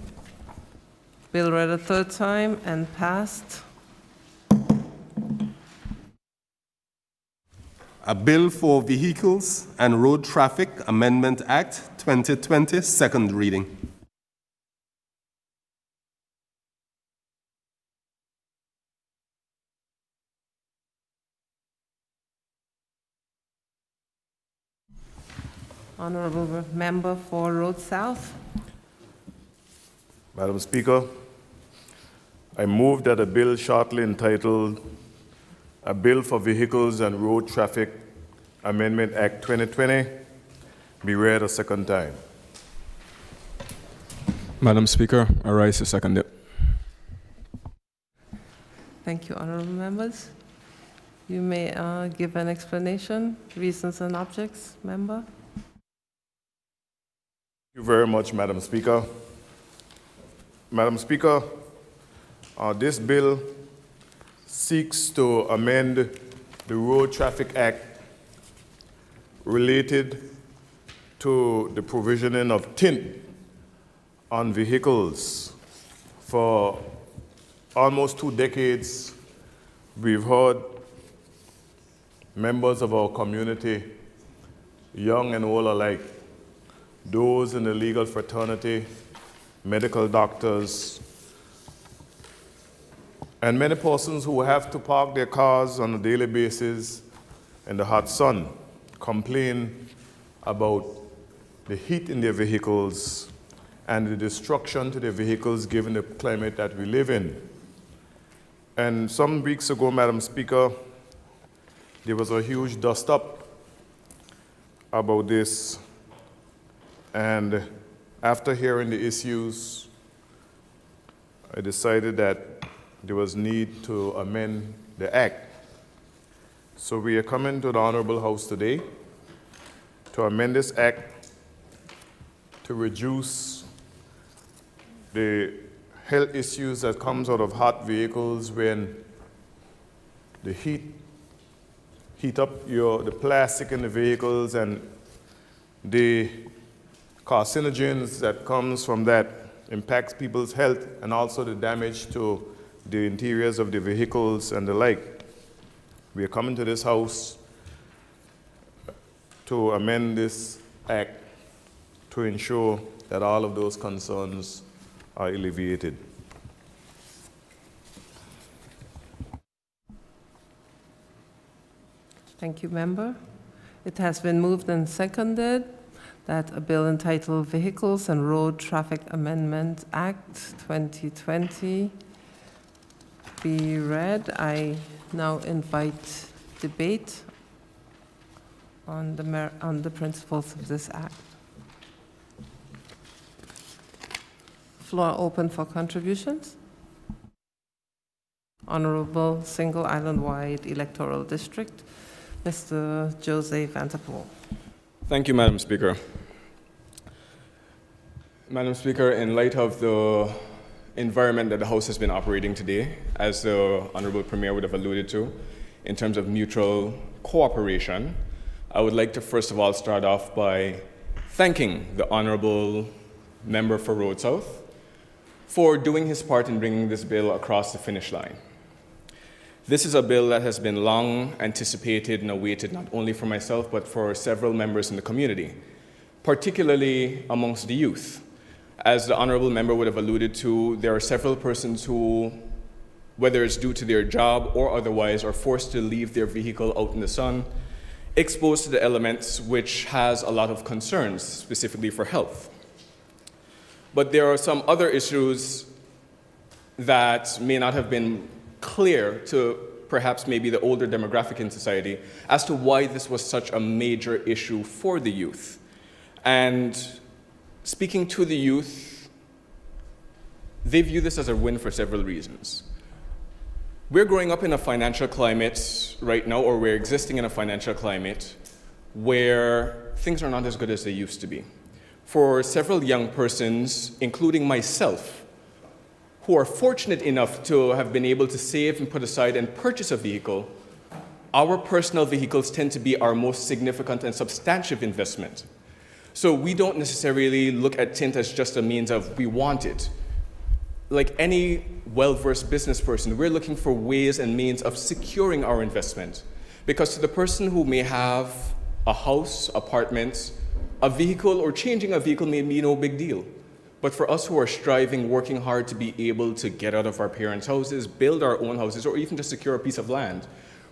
Speaker 2: Bill read a third time and passed.
Speaker 3: A bill for Vehicles and Road Traffic Amendment Act 2020, second reading.
Speaker 2: Honorable Member for Road South.
Speaker 11: Madam Speaker, I move that a bill shortly entitled A Bill for Vehicles and Road Traffic Amendment Act 2020 be read a second time.
Speaker 12: Madam Speaker, I rise to second it.
Speaker 2: Thank you, honorable members. You may give an explanation, reasons and objects, member.
Speaker 11: Thank you very much, Madam Speaker. Madam Speaker, this bill seeks to amend the Road Traffic Act related to the provisioning of tint on vehicles. For almost 2 decades, we've heard members of our community, young and old alike, those in the legal fraternity, medical doctors, and many persons who have to park their cars on a daily basis in the hot sun complain about the heat in their vehicles and the destruction to their vehicles given the climate that we live in. And some weeks ago, Madam Speaker, there was a huge dust-up about this. And after hearing the issues, I decided that there was need to amend the act. So we are coming to the Honorable House today to amend this act to reduce the health issues that comes out of hot vehicles when the heat up the plastic in the vehicles and the carcinogens that comes from that impacts people's health, and also the damage to the interiors of the vehicles and the like. We are coming to this House to amend this act to ensure that all of those concerns are alleviated.
Speaker 2: Thank you, member. It has been moved and seconded that a bill entitled Vehicles and Road Traffic Amendment Act 2020 be read. I now invite debate on the principles of this act. Floor open for contributions. Honorable Single Island-wide Electoral District, Mr. Jose Vanterpool.
Speaker 12: Thank you, Madam Speaker. Madam Speaker, in light of the environment that the House has been operating today, as the Honorable Premier would have alluded to, in terms of mutual cooperation, I would like to first of all start off by thanking the Honorable Member for Road South for doing his part in bringing this bill across the finish line. This is a bill that has been long anticipated and awaited not only for myself, but for several members in the community, particularly amongst the youth. As the Honorable Member would have alluded to, there are several persons who, whether it's due to their job or otherwise, are forced to leave their vehicle out in the sun, exposed to the elements, which has a lot of concerns, specifically for health. But there are some other issues that may not have been clear to perhaps maybe the older demographic in society as to why this was such a major issue for the youth. And speaking to the youth, they view this as a win for several reasons. We're growing up in a financial climate right now, or we're existing in a financial climate where things are not as good as they used to be. For several young persons, including myself, who are fortunate enough to have been able to save and put aside and purchase a vehicle, our personal vehicles tend to be our most significant and substantive investment. So we don't necessarily look at tint as just a means of we want it. Like any well-versed business person, we're looking for ways and means of securing our investment. Because to the person who may have a house, apartments, a vehicle, or changing a vehicle may be no big deal. But for us who are striving, working hard to be able to get out of our parents' houses, build our own houses, or even to secure a piece of land,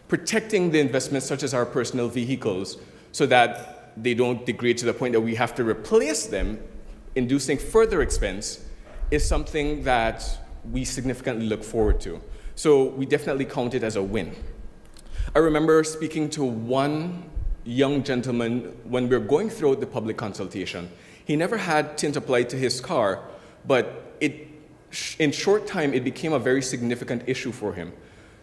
Speaker 12: protecting the investments such as our personal vehicles so that they don't degrade to the point that we have to replace them, inducing further expense, is something that we significantly look forward to. So we definitely count it as a win. I remember speaking to one young gentleman when we were going through the public consultation. He never had tint applied to his car, but in short time, it became a very significant issue for him.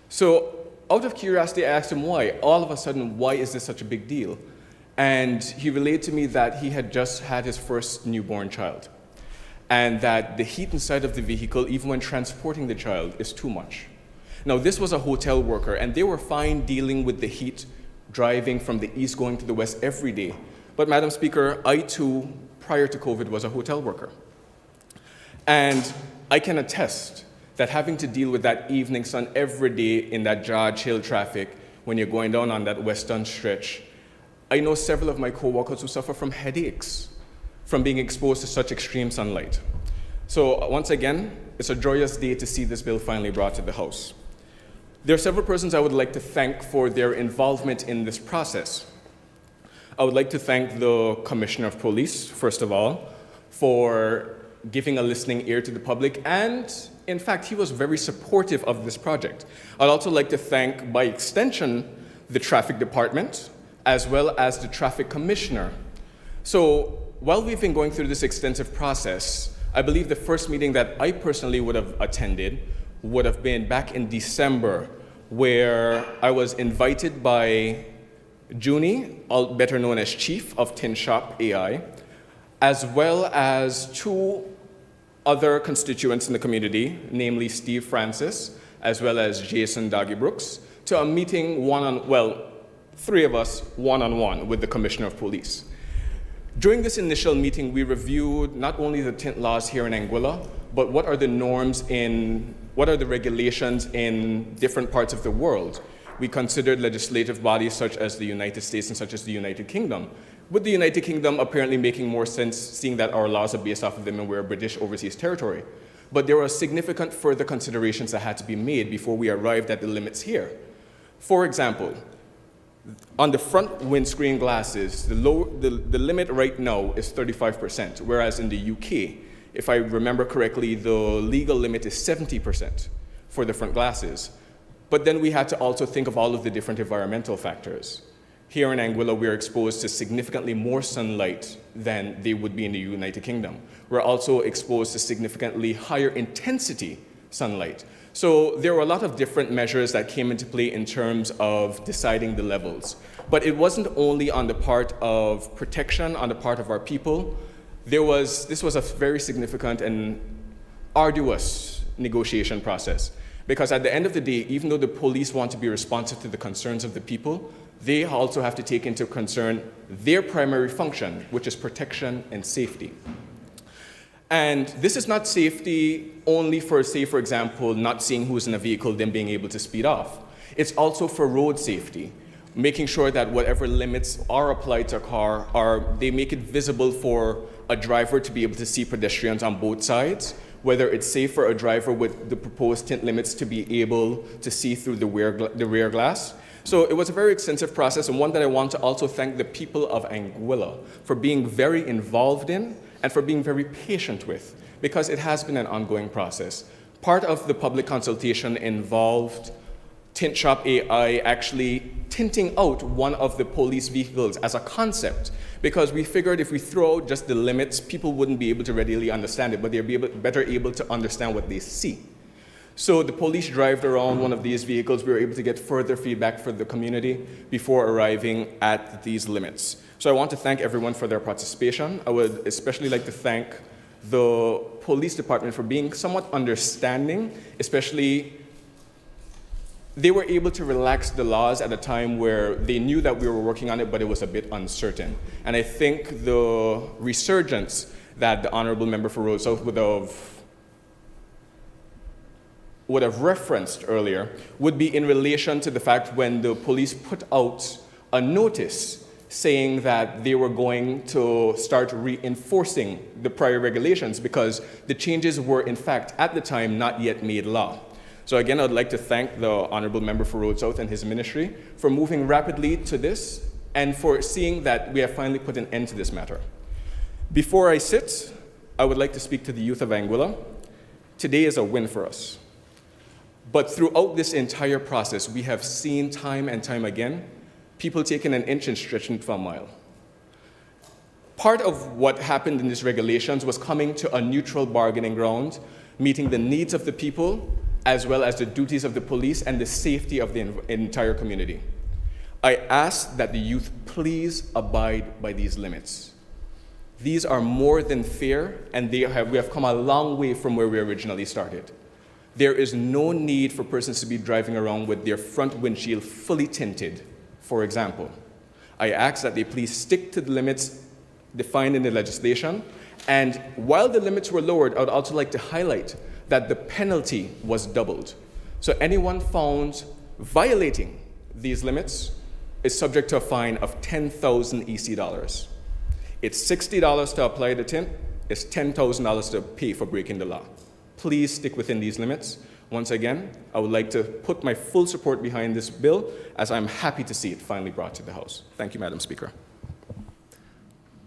Speaker 12: So out of curiosity, I asked him why. All of a sudden, why is this such a big deal? And he relayed to me that he had just had his first newborn child, and that the heat inside of the vehicle, even when transporting the child, is too much. Now, this was a hotel worker, and they were fine dealing with the heat, driving from the east going to the west every day. But Madam Speaker, I too, prior to COVID, was a hotel worker. And I can attest that having to deal with that evening sun every day in that George Hill traffic when you're going down on that western stretch, I know several of my co-workers who suffer from headaches from being exposed to such extreme sunlight. So once again, it's a joyous day to see this bill finally brought to the House. There are several persons I would like to thank for their involvement in this process. I would like to thank the Commissioner of Police, first of all, for giving a listening ear to the public, and in fact, he was very supportive of this project. I'd also like to thank, by extension, the Traffic Department, as well as the Traffic Commissioner. So while we've been going through this extensive process, I believe the first meeting that I personally would have attended would have been back in December, where I was invited by Junie, better known as Chief of Tin Shop AI, as well as two other constituents in the community, namely Steve Francis, as well as Jason Doggy Brooks, to a meeting three of us one-on-one with the Commissioner of Police. During this initial meeting, we reviewed not only the tint laws here in Anguilla, but what are the norms what are the regulations in different parts of the world. We considered legislative bodies such as the United States and such as the United Kingdom, with the United Kingdom apparently making more sense seeing that our laws are based off of them and we're a British overseas territory. But there were significant further considerations that had to be made before we arrived at the limits here. For example, on the front windscreen glasses, the limit right now is 35%, whereas in the UK, if I remember correctly, the legal limit is 70% for the front glasses. But then we had to also think of all of the different environmental factors. Here in Anguilla, we're exposed to significantly more sunlight than they would be in the United Kingdom. We're also exposed to significantly higher intensity sunlight. So there were a lot of different measures that came into play in terms of deciding the levels. But it wasn't only on the part of protection, on the part of our people. This was a very significant and arduous negotiation process. Because at the end of the day, even though the police want to be responsive to the concerns of the people, they also have to take into concern their primary function, which is protection and safety. And this is not safety only for, say, for example, not seeing who's in a vehicle, then being able to speed off. It's also for road safety, making sure that whatever limits are applied to a car, they make it visible for a driver to be able to see pedestrians on both sides, whether it's safe for a driver with the proposed tint limits to be able to see through the rear glass. So it was a very extensive process, and one that I want to also thank the people of Anguilla for being very involved in and for being very patient with, because it has been an ongoing process. Part of the public consultation involved Tint Shop AI actually tinting out one of the police vehicles as a concept, because we figured if we throw out just the limits, people wouldn't be able to readily understand it, but they'd be better able to understand what they see. So the police drove around one of these vehicles. We were able to get further feedback from the community before arriving at these limits. So I want to thank everyone for their participation. I would especially like to thank the police department for being somewhat understanding, especially they were able to relax the laws at a time where they knew that we were working on it, but it was a bit uncertain. And I think the resurgence that the Honorable Member for Road South would have would have referenced earlier would be in relation to the fact when the police put out a notice saying that they were going to start reinforcing the prior regulations because the changes were, in fact, at the time, not yet made law. So again, I'd like to thank the Honorable Member for Road South and his ministry for moving rapidly to this and for seeing that we have finally put an end to this matter. Before I sit, I would like to speak to the youth of Anguilla. Today is a win for us. But throughout this entire process, we have seen time and time again people taking an inch and stretching it for a mile. Part of what happened in these regulations was coming to a neutral bargaining ground, meeting the needs of the people, as well as the duties of the police and the safety of the entire community. I ask that the youth please abide by these limits. These are more than fair, and we have come a long way from where we originally started. There is no need for persons to be driving around with their front windshield fully tinted, for example. I ask that they please stick to the limits defined in the legislation, and while the limits were lowered, I would also like to highlight that the penalty was doubled. So anyone found violating these limits is subject to a fine of 10,000 EC dollars. It's $60 to apply the tint, it's $10,000 to pay for breaking the law. Please stick within these limits. Once again, I would like to put my full support behind this bill, as I'm happy to see it finally brought to the House. Thank you, Madam Speaker.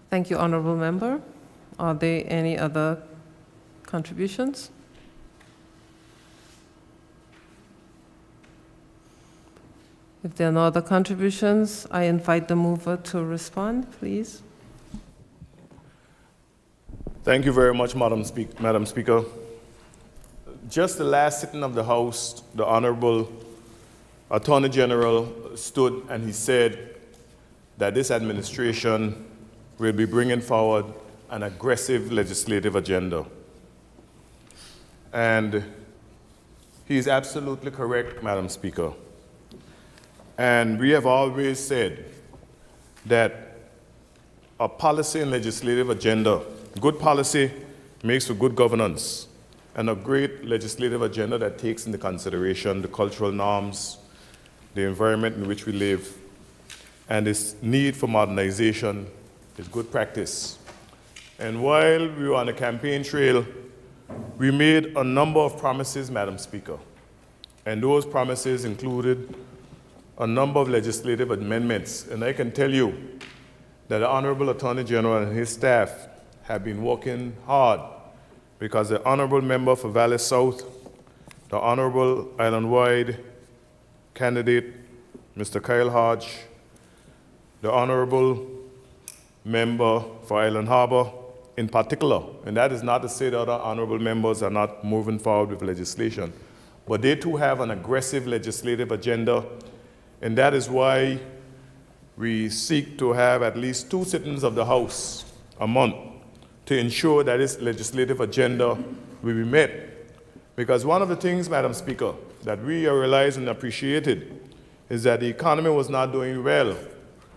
Speaker 2: Thank you, Honorable Member. Are there any other contributions? If there are no other contributions, I invite the mover to respond, please.
Speaker 11: Thank you very much, Madam Speaker. Just the last sitting of the House, the Honorable Attorney General stood and he said that this administration will be bringing forward an aggressive legislative agenda. And he is absolutely correct, Madam Speaker. And we have always said that a policy and legislative agenda, good policy makes for good governance, and a great legislative agenda that takes into consideration the cultural norms, the environment in which we live, and this need for modernization is good practice. And while we were on the campaign trail, we made a number of promises, Madam Speaker. And those promises included a number of legislative amendments. And I can tell you that the Honorable Attorney General and his staff have been working hard, because the Honorable Member for Valley South, the Honorable Island-wide candidate, Mr. Kyle Hodge, the Honorable Member for Island Harbor in particular, and that is not to say that other honorable members are not moving forward with legislation, but they too have an aggressive legislative agenda, and that is why we seek to have at least 2 sittings of the House a month to ensure that this legislative agenda will be met. Because one of the things, Madam Speaker, that we realized and appreciated is that the economy was not doing well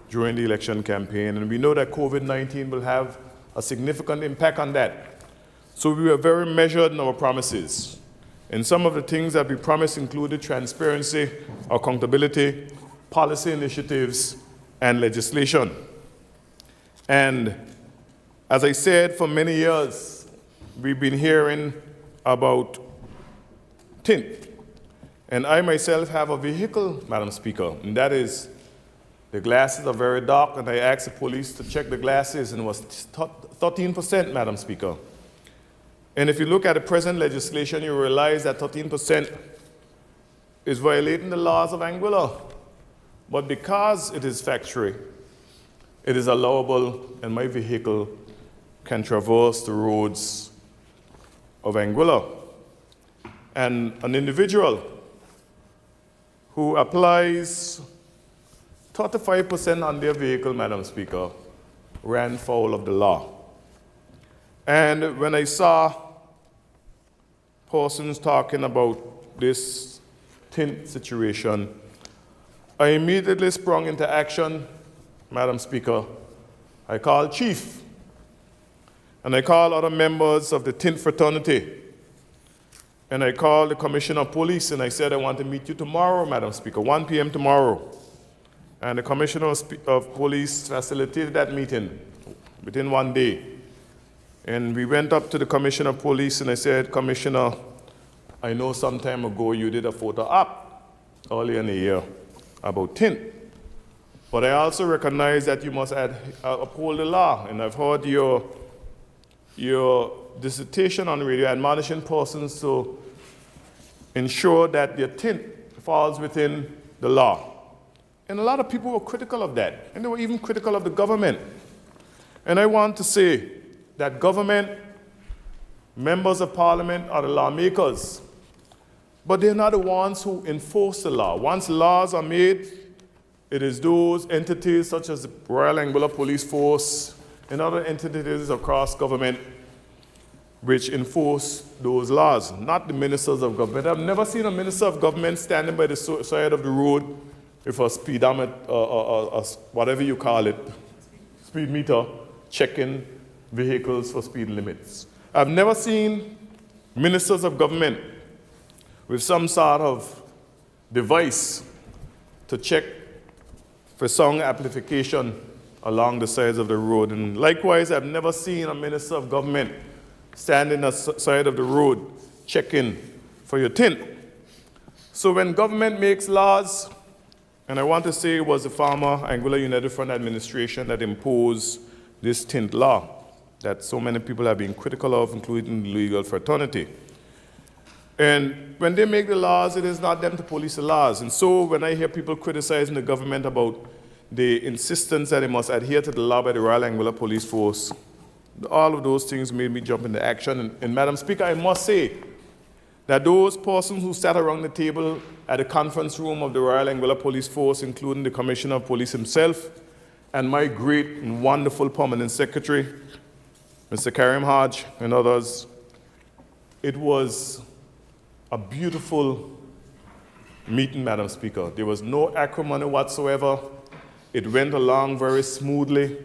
Speaker 11: during the election campaign, and we know that COVID-19 will have a significant impact on that. So we were very measured in our promises. And some of the things that we promised included transparency, accountability, policy initiatives, and legislation. And as I said, for many years, we've been hearing about tint. And I myself have a vehicle, Madam Speaker, and that is, the glasses are very dark, and I asked the police to check the glasses, and it was 13%, Madam Speaker. And if you look at the present legislation, you realize that 13% is violating the laws of Anguilla. But because it is factory, it is allowable, and my vehicle can traverse the roads of Anguilla. And an individual who applies 35% on their vehicle, Madam Speaker, ran foul of the law. And when I saw persons talking about this tint situation, I immediately sprung into action, Madam Speaker. I called Chief, and I called other members of the tint fraternity. And I called the Commissioner of Police and I said, I want to meet you tomorrow, Madam Speaker, 1 p.m. tomorrow. And the Commissioner of Police facilitated that meeting within 1 day. And we went up to the Commissioner of Police and I said, Commissioner, I know some time ago you did a photo op earlier in the year about tint. But I also recognize that you must uphold the law. And I've heard your dissertation on radio admonishing persons to ensure that their tint falls within the law. And a lot of people were critical of that. And they were even critical of the government. And I want to say that government, members of parliament are the lawmakers, but they're not the ones who enforce the law. Once laws are made, it is those entities such as the Royal Anguilla Police Force and other entities across government which enforce those laws, not the ministers of government. I've never seen a minister of government standing by the side of the road with a speedometer, or whatever you call it, speed meter, checking vehicles for speed limits. I've never seen ministers of government with some sort of device to check for sound amplification along the sides of the road. And likewise, I've never seen a minister of government standing on the side of the road checking for your tint. So when government makes laws, and I want to say it was the former Anguilla United Front administration that imposed this tint law that so many people have been critical of, including the legal fraternity. And when they make the laws, it is not them to police the laws. And so when I hear people criticizing the government about the insistence that they must adhere to the law by the Royal Anguilla Police Force, all of those things made me jump into action. And Madam Speaker, I must say that those persons who sat around the table at the conference room of the Royal Anguilla Police Force, including the Commissioner of Police himself, and my great and wonderful permanent secretary, Mr. Karim Hodge, and others, it was a beautiful meeting, Madam Speaker. There was no acrimony whatsoever. It went along very smoothly.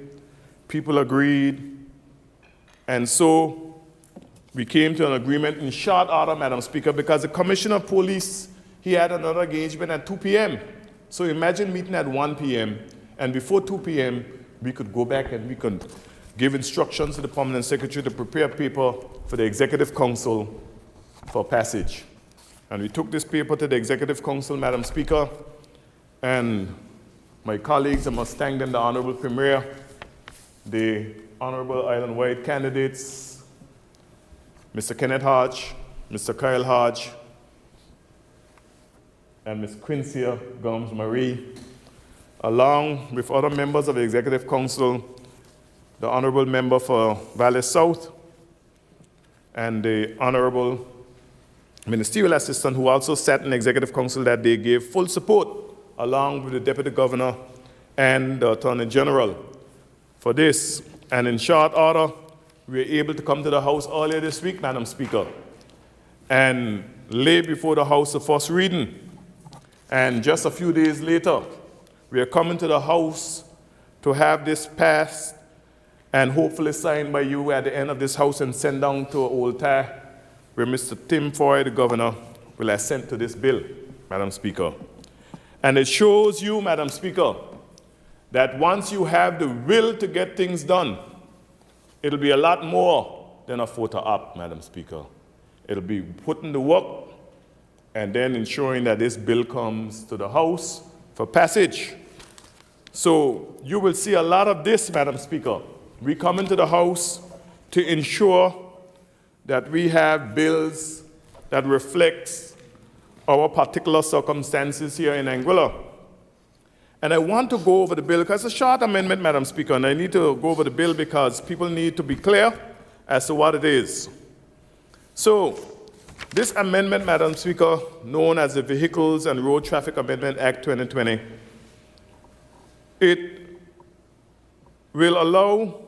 Speaker 11: People agreed. And so we came to an agreement in short order, Madam Speaker, because the Commissioner of Police, he had another engagement at 2 p.m. So imagine meeting at 1 p.m. and before 2 p.m., we could go back and we could give instructions to the permanent secretary to prepare paper for the Executive Council for passage. And we took this paper to the Executive Council, Madam Speaker, and my colleagues, I must thank them, the Honorable Premier, the Honorable Island-wide candidates, Mr. Kenneth Hodge, Mr. Kyle Hodge, and Ms. Quincy Gomes-Marie, along with other members of the Executive Council, the Honorable Member for Valley South, and the Honorable Ministerial Assistant, who also sat in the Executive Council that day, gave full support, along with the Deputy Governor and the Attorney General, for this. And in short order, we were able to come to the House earlier this week, Madam Speaker, and lay before the House the first reading. And just a few days later, we are coming to the House to have this passed and hopefully signed by you at the end of this House and sent down to Old Tie, where Mr. Tim Foy, the governor, will assent to this bill, Madam Speaker. And it shows you, Madam Speaker, that once you have the will to get things done, it'll be a lot more than a photo op, Madam Speaker. It'll be putting the work and then ensuring that this bill comes to the House for passage. So you will see a lot of this, Madam Speaker. We come into the House to ensure that we have bills that reflect our particular circumstances here in Anguilla. And I want to go over the bill, because it's a short amendment, Madam Speaker, and I need to go over the bill because people need to be clear as to what it is. So, this amendment, Madam Speaker, known as the Vehicles and Road Traffic Amendment Act 2020, it will allow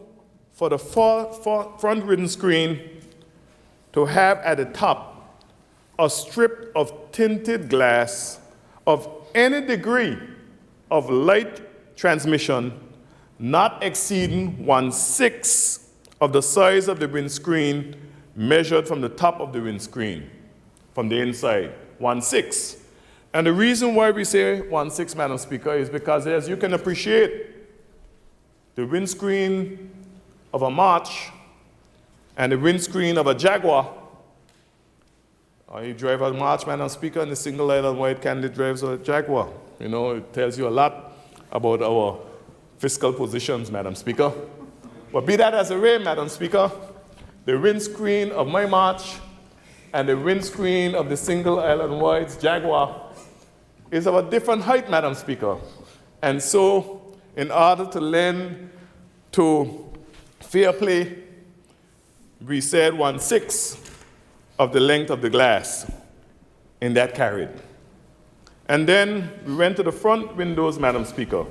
Speaker 11: for the front windscreen to have at the top a strip of tinted glass of any degree of light transmission not exceeding 1/6 of the size of the windscreen measured from the top of the windscreen. from the inside, 1/6. And the reason why we say 1/6, Madam Speaker, is because as you can appreciate, the windscreen of a March and the windscreen of a Jaguar, you drive a March, Madam Speaker, and the single island white candidate drives a Jaguar. You know, it tells you a lot about our fiscal positions, Madam Speaker. But be that as it may, Madam Speaker, the windscreen of my March and the windscreen of the single island white's Jaguar is of a different height, Madam Speaker. And so, in order to lend to fair play, we said 1/6 of the length of the glass in that carried. And then we went to the front windows, Madam Speaker.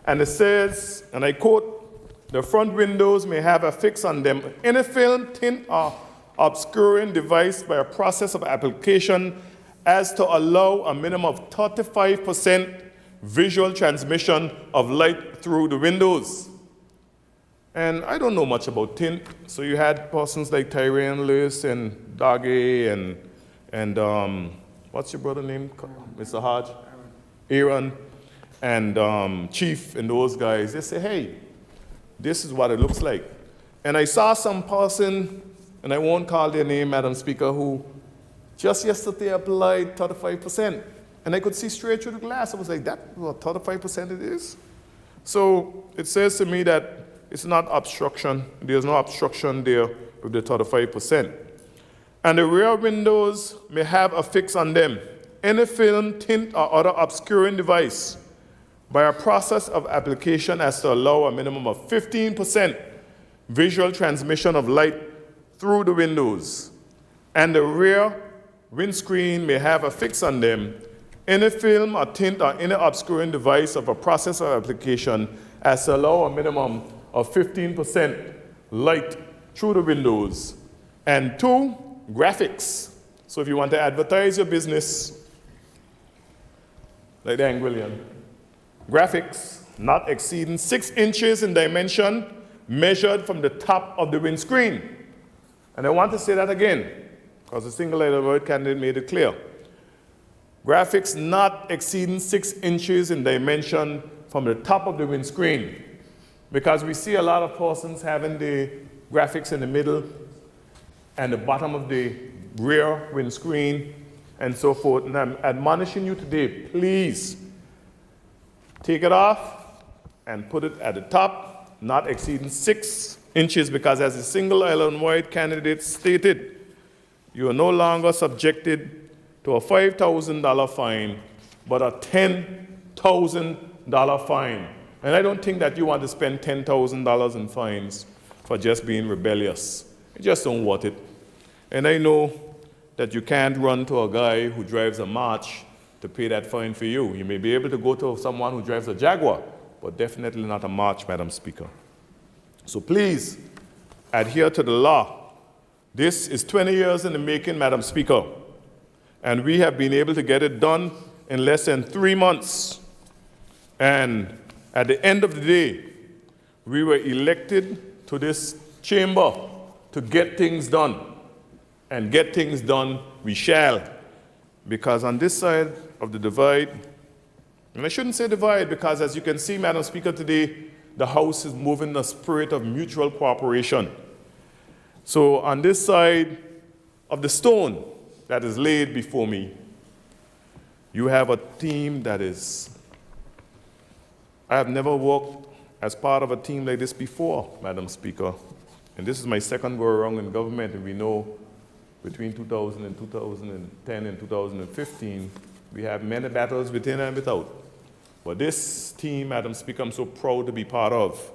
Speaker 11: And it says, and I quote, "The front windows may have affixed on them any film, tint, or obscuring device by a process of application as to allow a minimum of 35% visual transmission of light through the windows." And I don't know much about tint, so you had persons like Tyrone Lewis and Daggy and what's your brother name, Mr. Hodge? Aaron, and Chief and those guys. They say, hey, this is what it looks like. And I saw some person, and I won't call their name, Madam Speaker, who just yesterday applied 35%. And I could see straight through the glass. I was like, that's what 35% it is? So it says to me that it's not obstruction. There's no obstruction there with the 35%. And the rear windows may have affixed on them any film, tint, or other obscuring device by a process of application as to allow a minimum of 15% visual transmission of light through the windows. And the rear windscreen may have affixed on them any film or tint or any obscuring device of a process of application as to allow a minimum of 15% light through the windows. And 2, graphics. So if you want to advertise your business, like the Anguilla, graphics not exceeding 6 inches in dimension measured from the top of the windscreen. And I want to say that again, because the single-letter word candidate made it clear. Graphics not exceeding 6 inches in dimension from the top of the windscreen. Because we see a lot of persons having the graphics in the middle and the bottom of the rear windscreen and so forth. And I'm admonishing you today, please take it off and put it at the top, not exceeding 6 inches, because as the single island white candidate stated, you are no longer subjected to a $5,000 fine, but a $10,000 fine. And I don't think that you want to spend $10,000 in fines for just being rebellious. You just don't want it. And I know that you can't run to a guy who drives a March to pay that fine for you. You may be able to go to someone who drives a Jaguar, but definitely not a March, Madam Speaker. So please adhere to the law. This is 20 years in the making, Madam Speaker, and we have been able to get it done in less than 3 months. And at the end of the day, we were elected to this chamber to get things done. And get things done we shall. Because on this side of the divide, and I shouldn't say divide, because as you can see, Madam Speaker, today, the House is moving in a spirit of mutual cooperation. So on this side of the stone that is laid before me, you have a team that is, I have never worked as part of a team like this before, Madam Speaker. And this is my second go around in government, and we know between 2000 and 2010 and 2015, we have many battles within and without. But this team, Madam Speaker, I'm so proud to be part of,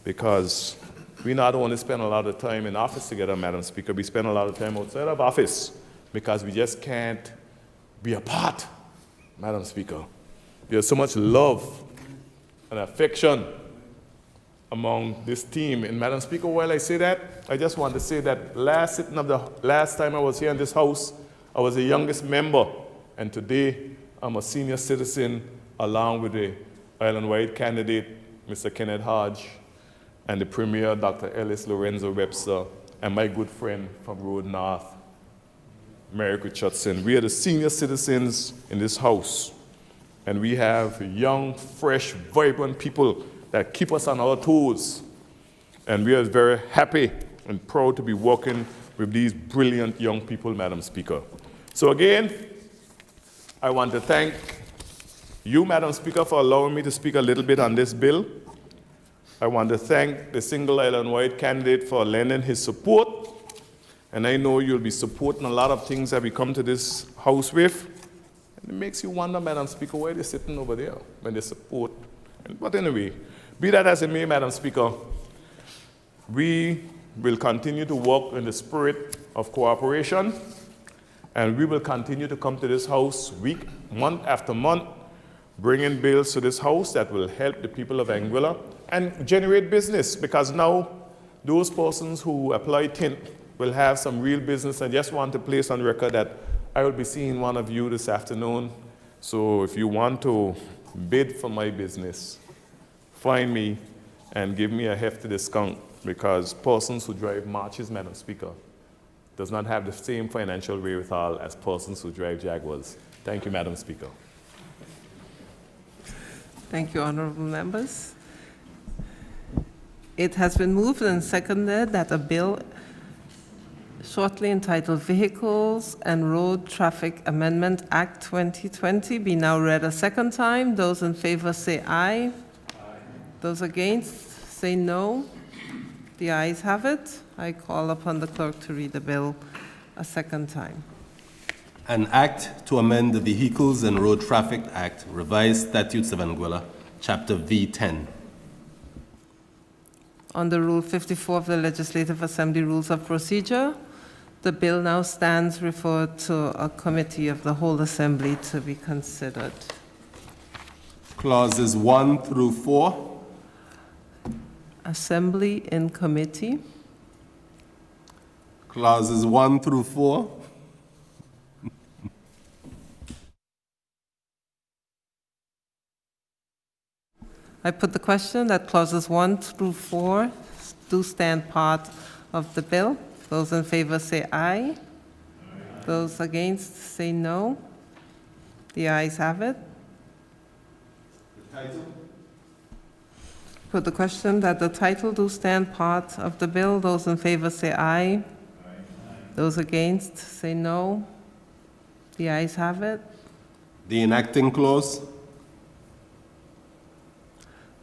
Speaker 11: because we not only spend a lot of time in office together, Madam Speaker, we spend a lot of time outside of office, because we just can't be apart, Madam Speaker. There's so much love and affection among this team. And Madam Speaker, while I say that, I just want to say that last time I was here in this House, I was the youngest member, and today I'm a senior citizen along with the island-wide candidate, Mr. Kenneth Hodge, and the Premier, Dr. Ellis Lorenzo Webster, and my good friend from Road North, Merrick Richardson. We are the senior citizens in this house, and we have young, fresh, vibrant people that keep us on our toes. And we are very happy and proud to be working with these brilliant young people, Madam Speaker. So again, I want to thank you, Madam Speaker, for allowing me to speak a little bit on this bill. I want to thank the single island wide candidate for lending his support. And I know you'll be supporting a lot of things that we come to this house with. And it makes you wonder, Madam Speaker, why they're sitting over there when they support. But anyway, be that as it may, Madam Speaker, we will continue to work in the spirit of cooperation, and we will continue to come to this house week, month after month, bringing bills to this house that will help the people of Anguilla and generate business, because now those persons who apply tint will have some real business. I just want to place on record that I will be seeing one of you this afternoon. So if you want to bid for my business, find me and give me a hefty discount, because persons who drive marches, Madam Speaker, does not have the same financial wherewithal as persons who drive Jaguars. Thank you, Madam Speaker.
Speaker 2: Thank you, honorable members. It has been moved and seconded that a bill shortly entitled Vehicles and Road Traffic Amendment Act 2020 be now read a second time. Those in favor say aye. Aye. Those against say no. The ayes have it. I call upon the clerk to read the bill a second time.
Speaker 3: An act to amend the Vehicles and Road Traffic Act, Revised Statutes of Anguilla, Chapter V10.
Speaker 2: Under Rule 54 of the Legislative Assembly Rules of Procedure, the bill now stands referred to a committee of the whole assembly to be considered.
Speaker 3: Clauses 1 through 4.
Speaker 2: Assembly in committee.
Speaker 3: Clauses 1 through 4.
Speaker 2: I put the question that clauses 1 through 4 do stand part of the bill. Those in favor say aye. Aye. Those against say no. The ayes have it.
Speaker 3: The title?
Speaker 2: Put the question that the title do stand part of the bill. Those in favor say aye. Aye. Those against say no. The ayes have it.
Speaker 3: The enacting clause?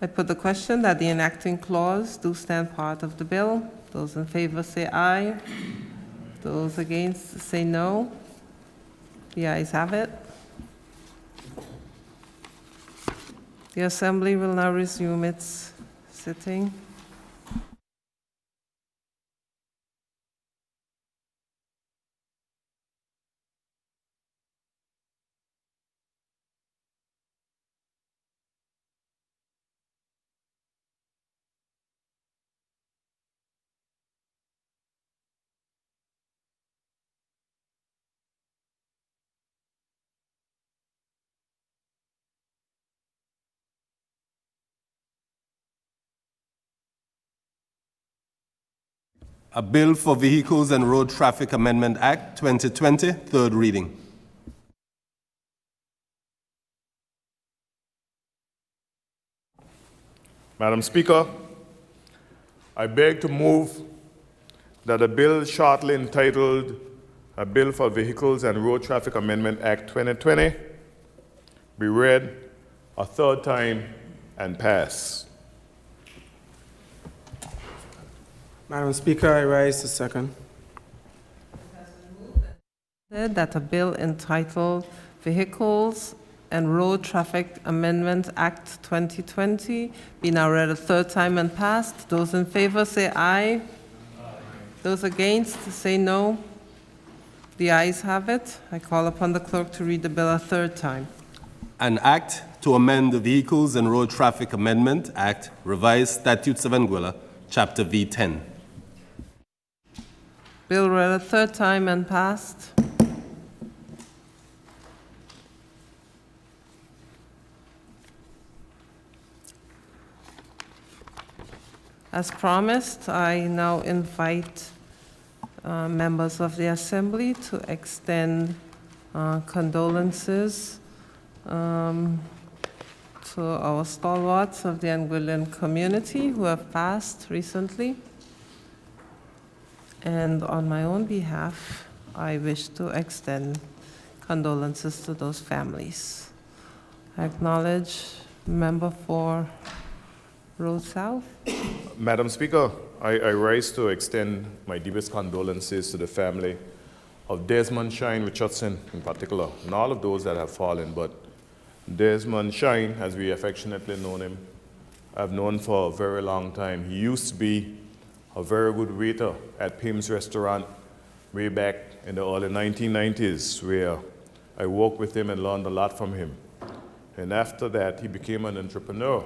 Speaker 2: I put the question that the enacting clause do stand part of the bill. Those in favor say aye. Those against say no. The ayes have it. The Assembly will now resume its sitting.
Speaker 3: A bill for Vehicles and Road Traffic Amendment Act 2020, third reading.
Speaker 11: Madam Speaker, I beg to move that a bill shortly entitled A Bill for Vehicles and Road Traffic Amendment Act 2020 be read a third time and pass.
Speaker 10: Madam Speaker, I rise to second.
Speaker 2: That a bill entitled Vehicles and Road Traffic Amendment Act 2020 be now read a third time and passed. Those in favor say aye. Aye. Those against say no. The ayes have it. I call upon the clerk to read the bill a third time.
Speaker 3: An act to amend the Vehicles and Road Traffic Amendment Act, Revised Statutes of Anguilla, Chapter V10.
Speaker 2: Bill read a third time and passed. As promised, I now invite members of the Assembly to extend condolences to our stalwarts of the Anguillan community who have passed recently. And on my own behalf, I wish to extend condolences to those families. I acknowledge member for Road South.
Speaker 11: Madam Speaker, I rise to extend my deepest condolences to the family of Desmond Shine Richardson in particular, and all of those that have fallen. But Desmond Shine, as we affectionately know him, I've known for a very long time. He used to be a very good waiter at Pim's Restaurant way back in the early 1990s, where I worked with him and learned a lot from him. And after that, he became an entrepreneur,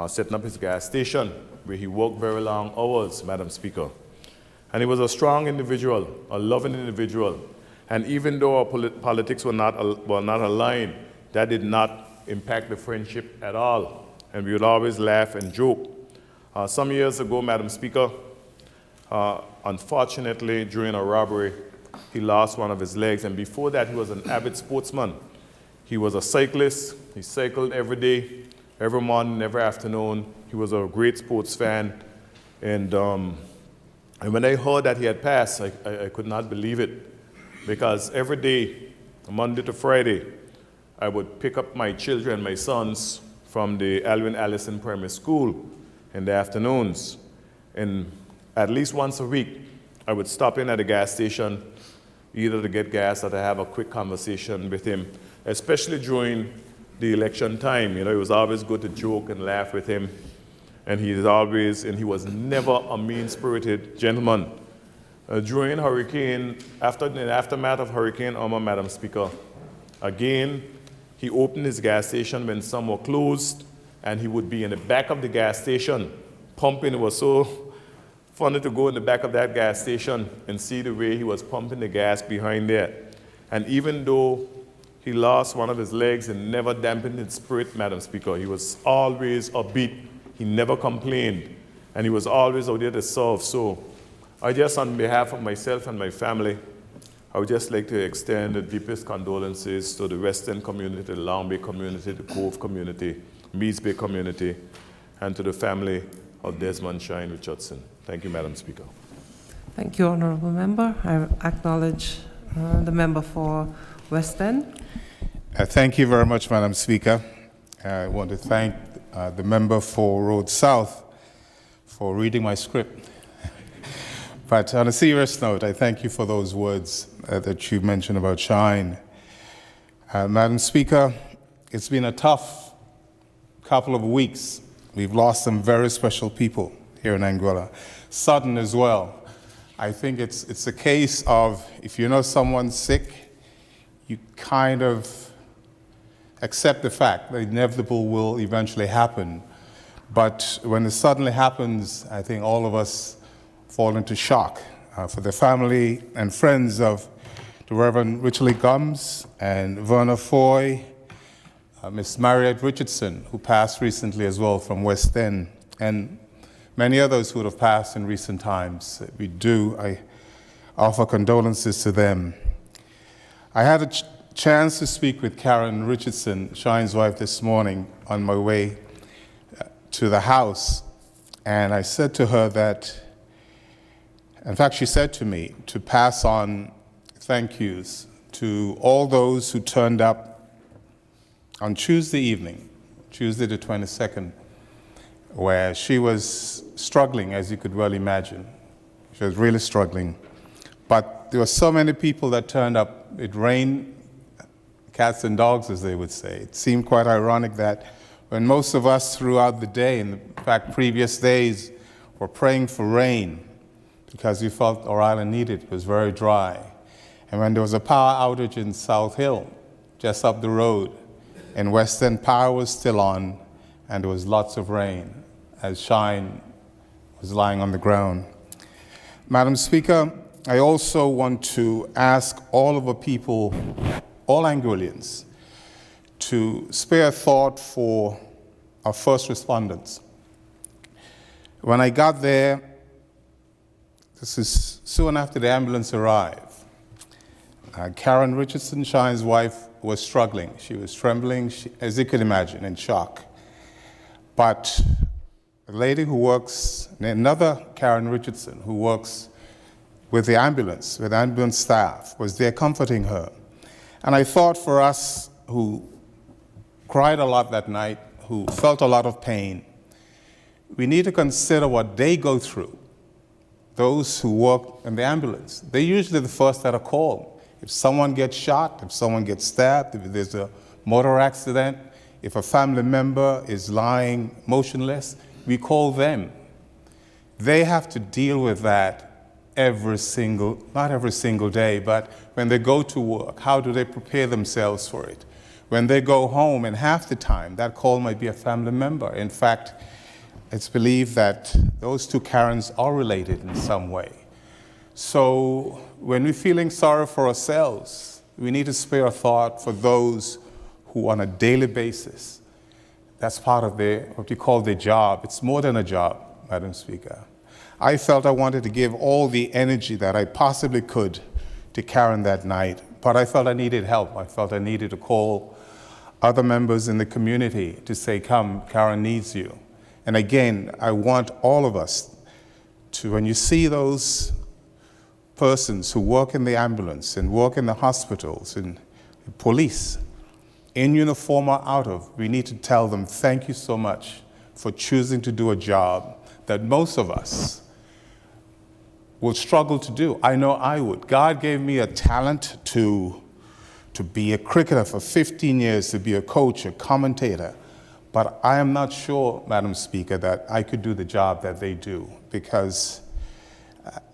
Speaker 11: setting up his gas station, where he worked very long hours, Madam Speaker. And he was a strong individual, a loving individual. And even though our politics were not aligned, that did not impact the friendship at all. And we would always laugh and joke. Some years ago, Madam Speaker, unfortunately, during a robbery, he lost one of his legs. And before that, he was an avid sportsman. He was a cyclist. He cycled every day, every morning, every afternoon. He was a great sports fan. And when I heard that he had passed, I could not believe it. Because every day, Monday to Friday, I would pick up my children, my sons, from the Alvin Allison Primary School in the afternoons. And at least once a week, I would stop in at a gas station, either to get gas or to have a quick conversation with him, especially during the election time. You know, it was always good to joke and laugh with him. And he was never a mean-spirited gentleman. During Hurricane, after the aftermath of Hurricane Irma, Madam Speaker, again, he opened his gas station when some were closed, and he would be in the back of the gas station pumping. It was so funny to go in the back of that gas station and see the way he was pumping the gas behind there. And even though he lost one of his legs, and never dampened his spirit, Madam Speaker. He was always upbeat. He never complained, and he was always out there to serve. So I just, on behalf of myself and my family, I would just like to extend the deepest condolences to the Western community, the Long Bay community, the Cove community, Meads Bay community, and to the family of Desmond Shine Richardson. Thank you, Madam Speaker.
Speaker 2: Thank you, Honorable Member. I acknowledge the member for West End.
Speaker 13: Thank you very much, Madam Speaker. I want to thank the member for Road South for reading my script. But on a serious note, I thank you for those words that you mentioned about Shine. Madam Speaker, it's been a tough couple of weeks. We've lost some very special people here in Anguilla. Sudden as well. I think it's a case of, if you know someone's sick, you kind of accept the fact that inevitable will eventually happen. But when it suddenly happens, I think all of us fall into shock. For the family and friends of the Reverend Richard Lee Gums and Verna Foy, Miss Marriott Richardson, who passed recently as well from West End, and many others who would have passed in recent times. I offer condolences to them. I had a chance to speak with Karen Richardson, Shine's wife, this morning on my way to the house, and I said to her that, in fact, she said to me to pass on thank yous to all those who turned up on Tuesday evening, Tuesday the 22nd, where she was struggling, as you could well imagine. She was really struggling. But there were so many people that turned up. It rained cats and dogs, as they would say. It seemed quite ironic that when most of us throughout the day, in fact, previous days, were praying for rain because we felt our island needed it. It was very dry. And when there was a power outage in South Hill, just up the road, and West End power was still on, and there was lots of rain as Shine was lying on the ground. Madam Speaker, I also want to ask all of the people, all Anguillians, to spare a thought for our first responders. When I got there, This is soon after the ambulance arrived. Karen Richardson, Shine's wife, was struggling. She was trembling, as you could imagine, in shock. But a lady who works, another Karen Richardson, who works with the ambulance staff, was there comforting her. And I thought for us who cried a lot that night, who felt a lot of pain, we need to consider what they go through. Those who work in the ambulance, they're usually the first that are called. If someone gets shot, if someone gets stabbed, if there's a motor accident, if a family member is lying motionless, we call them. They have to deal with that not every single day, but when they go to work, how do they prepare themselves for it? When they go home, and half the time, that call might be a family member. In fact, it's believed that those two Karens are related in some way. So when we're feeling sorry for ourselves, we need to spare a thought for those who on a daily basis, that's part of what we call their job. It's more than a job, Madam Speaker. I felt I wanted to give all the energy that I possibly could to Karen that night, but I felt I needed help. I felt I needed to call other members in the community to say, come, Karen needs you. And again, I want all of us to, when you see those persons who work in the ambulance and work in the hospitals and police, in uniform or out of, we need to tell them, thank you so much for choosing to do a job that most of us will struggle to do. I know I would. God gave me a talent to be a cricketer for 15 years, to be a coach, a commentator, but I am not sure, Madam Speaker, that I could do the job that they do, because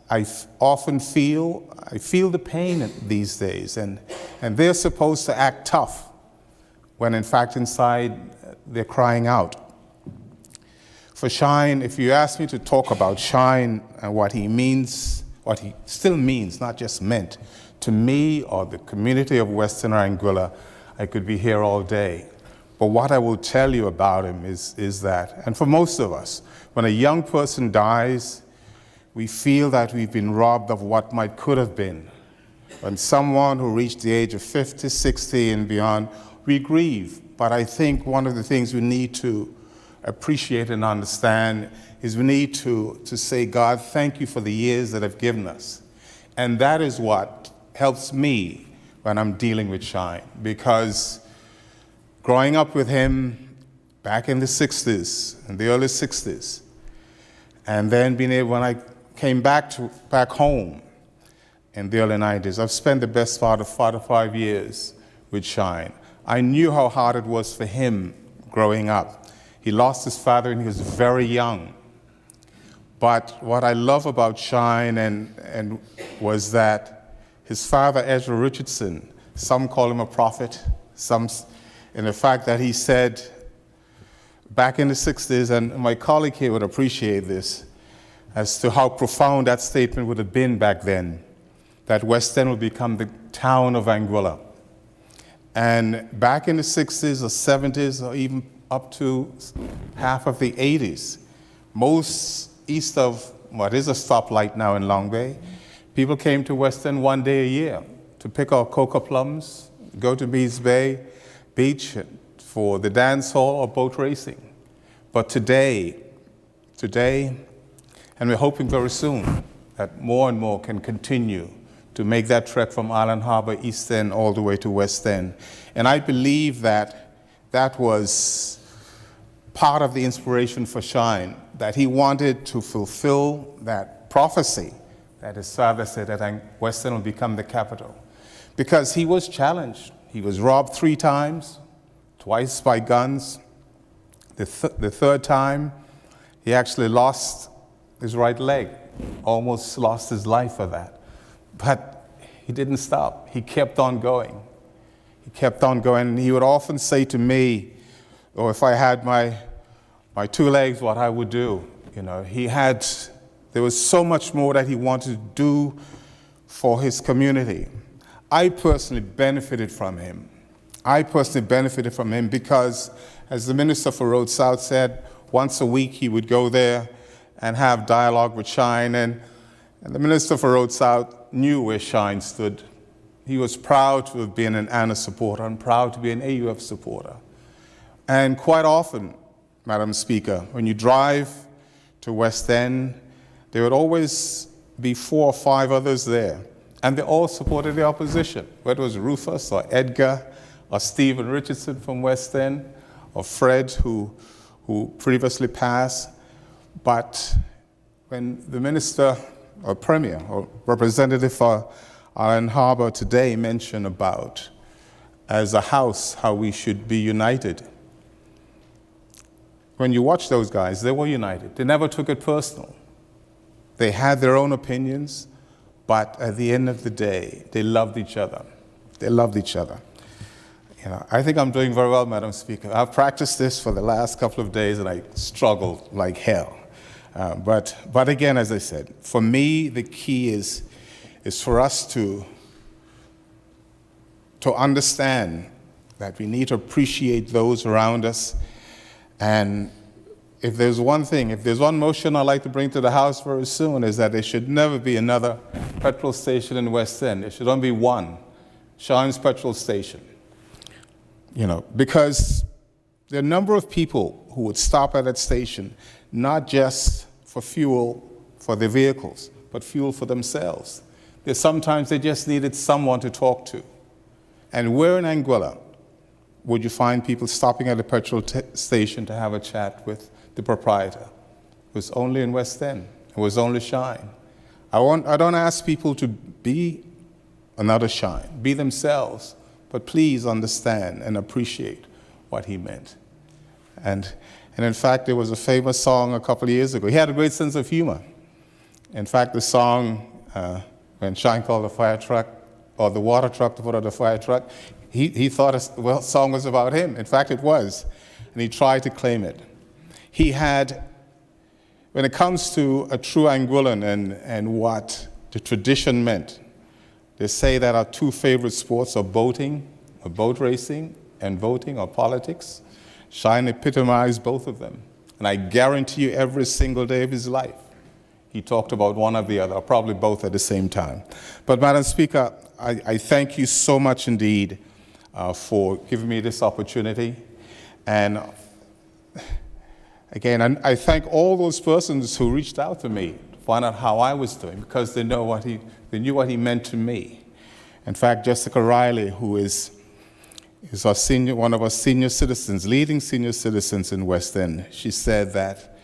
Speaker 13: I often feel the pain these days, and they're supposed to act tough when in fact inside they're crying out. For Shine, if you ask me to talk about Shine and what he means, what he still means, not just meant, to me or the community of Western Anguilla, I could be here all day. But what I will tell you about him is that, and for most of us, when a young person dies, we feel that we've been robbed of what could have been. When someone who reached the age of 50, 60 and beyond, we grieve. But I think one of the things we need to appreciate and understand is we need to say, God, thank you for the years that have given us. And that is what helps me when I'm dealing with Shine, because growing up with him back in the 60s, in the early 60s, and then being able, when I came back home in the early 90s, I've spent the best part of 4 to 5 years with Shine. I knew how hard it was for him growing up. He lost his father when he was very young. But what I love about Shine and was that his father, Ezra Richardson, some call him a prophet, some in the fact that he said back in the 60s, and my colleague here would appreciate this, as to how profound that statement would have been back then, that West End would become the town of Anguilla. And back in the 60s or 70s or even up to half of the 80s, most east of what is a stoplight now in Long Bay, people came to West End 1 day a year to pick out cocoa plums, go to Bees Bay Beach for the dance hall or boat racing. But today, and we're hoping very soon that more and more can continue to make that trek from Island Harbor, East End, all the way to West End. And I believe that that was part of the inspiration for Shine, that he wanted to fulfill that prophecy that his father said that West End will become the capital. Because he was challenged. He was robbed 3 times, twice by guns. The third time, he actually lost his right leg, almost lost his life for that. But he didn't stop. He kept on going. He kept on going. And he would often say to me, or if I had my 2 legs, what I would do. You know, there was so much more that he wanted to do for his community. I personally benefited from him. Because, as the Minister for Road South said, once a week he would go there and have dialogue with Shine. And the Minister for Road South knew where Shine stood. He was proud to have been an ANA supporter and proud to be an AUF supporter. And quite often, Madam Speaker, when you drive to West End, there would always be 4 or 5 others there, and they all supported the opposition, whether it was Rufus or Edgar or Stephen Richardson from West End or Fred, who previously passed. But when the Minister or Premier or representative for Island Harbour today mentioned about, as a house, how we should be united, when you watch those guys, they were united. They never took it personal. They had their own opinions, but at the end of the day, they loved each other. They loved each other. You know, I think I'm doing very well, Madam Speaker. I've practiced this for the last couple of days, and I struggled like hell. But again, as I said, for me, the key is for us to understand that we need to appreciate those around us. And if there's one motion I'd like to bring to the House very soon, is that there should never be another petrol station in West End. There should only be one, Shine's petrol station. You know, because there are a number of people who would stop at that station, not just for fuel for their vehicles, but fuel for themselves. Sometimes they just needed someone to talk to. And where in Anguilla would you find people stopping at a petrol station to have a chat with the proprietor? It was only in West End. It was only Shine. I don't ask people to be another Shine, be themselves, but please understand and appreciate what he meant. And in fact, there was a famous song a couple of years ago. He had a great sense of humor. In fact, the song, when Shine called the fire truck, or the water truck to put out the fire truck, he thought the song was about him. In fact, it was. And he tried to claim it. He had, when it comes to a true Anguillan and what the tradition meant, they say that our 2 favorite sports are boating, or boat racing, and voting or politics. Shine epitomized both of them. And I guarantee you every single day of his life, he talked about one or the other, or probably both at the same time. But Madam Speaker, I thank you so much indeed for giving me this opportunity. And again, I thank all those persons who reached out to me to find out how I was doing, because they knew what he meant to me. In fact, Jessica Riley, who is one of our senior citizens, leading senior citizens in West End, she said that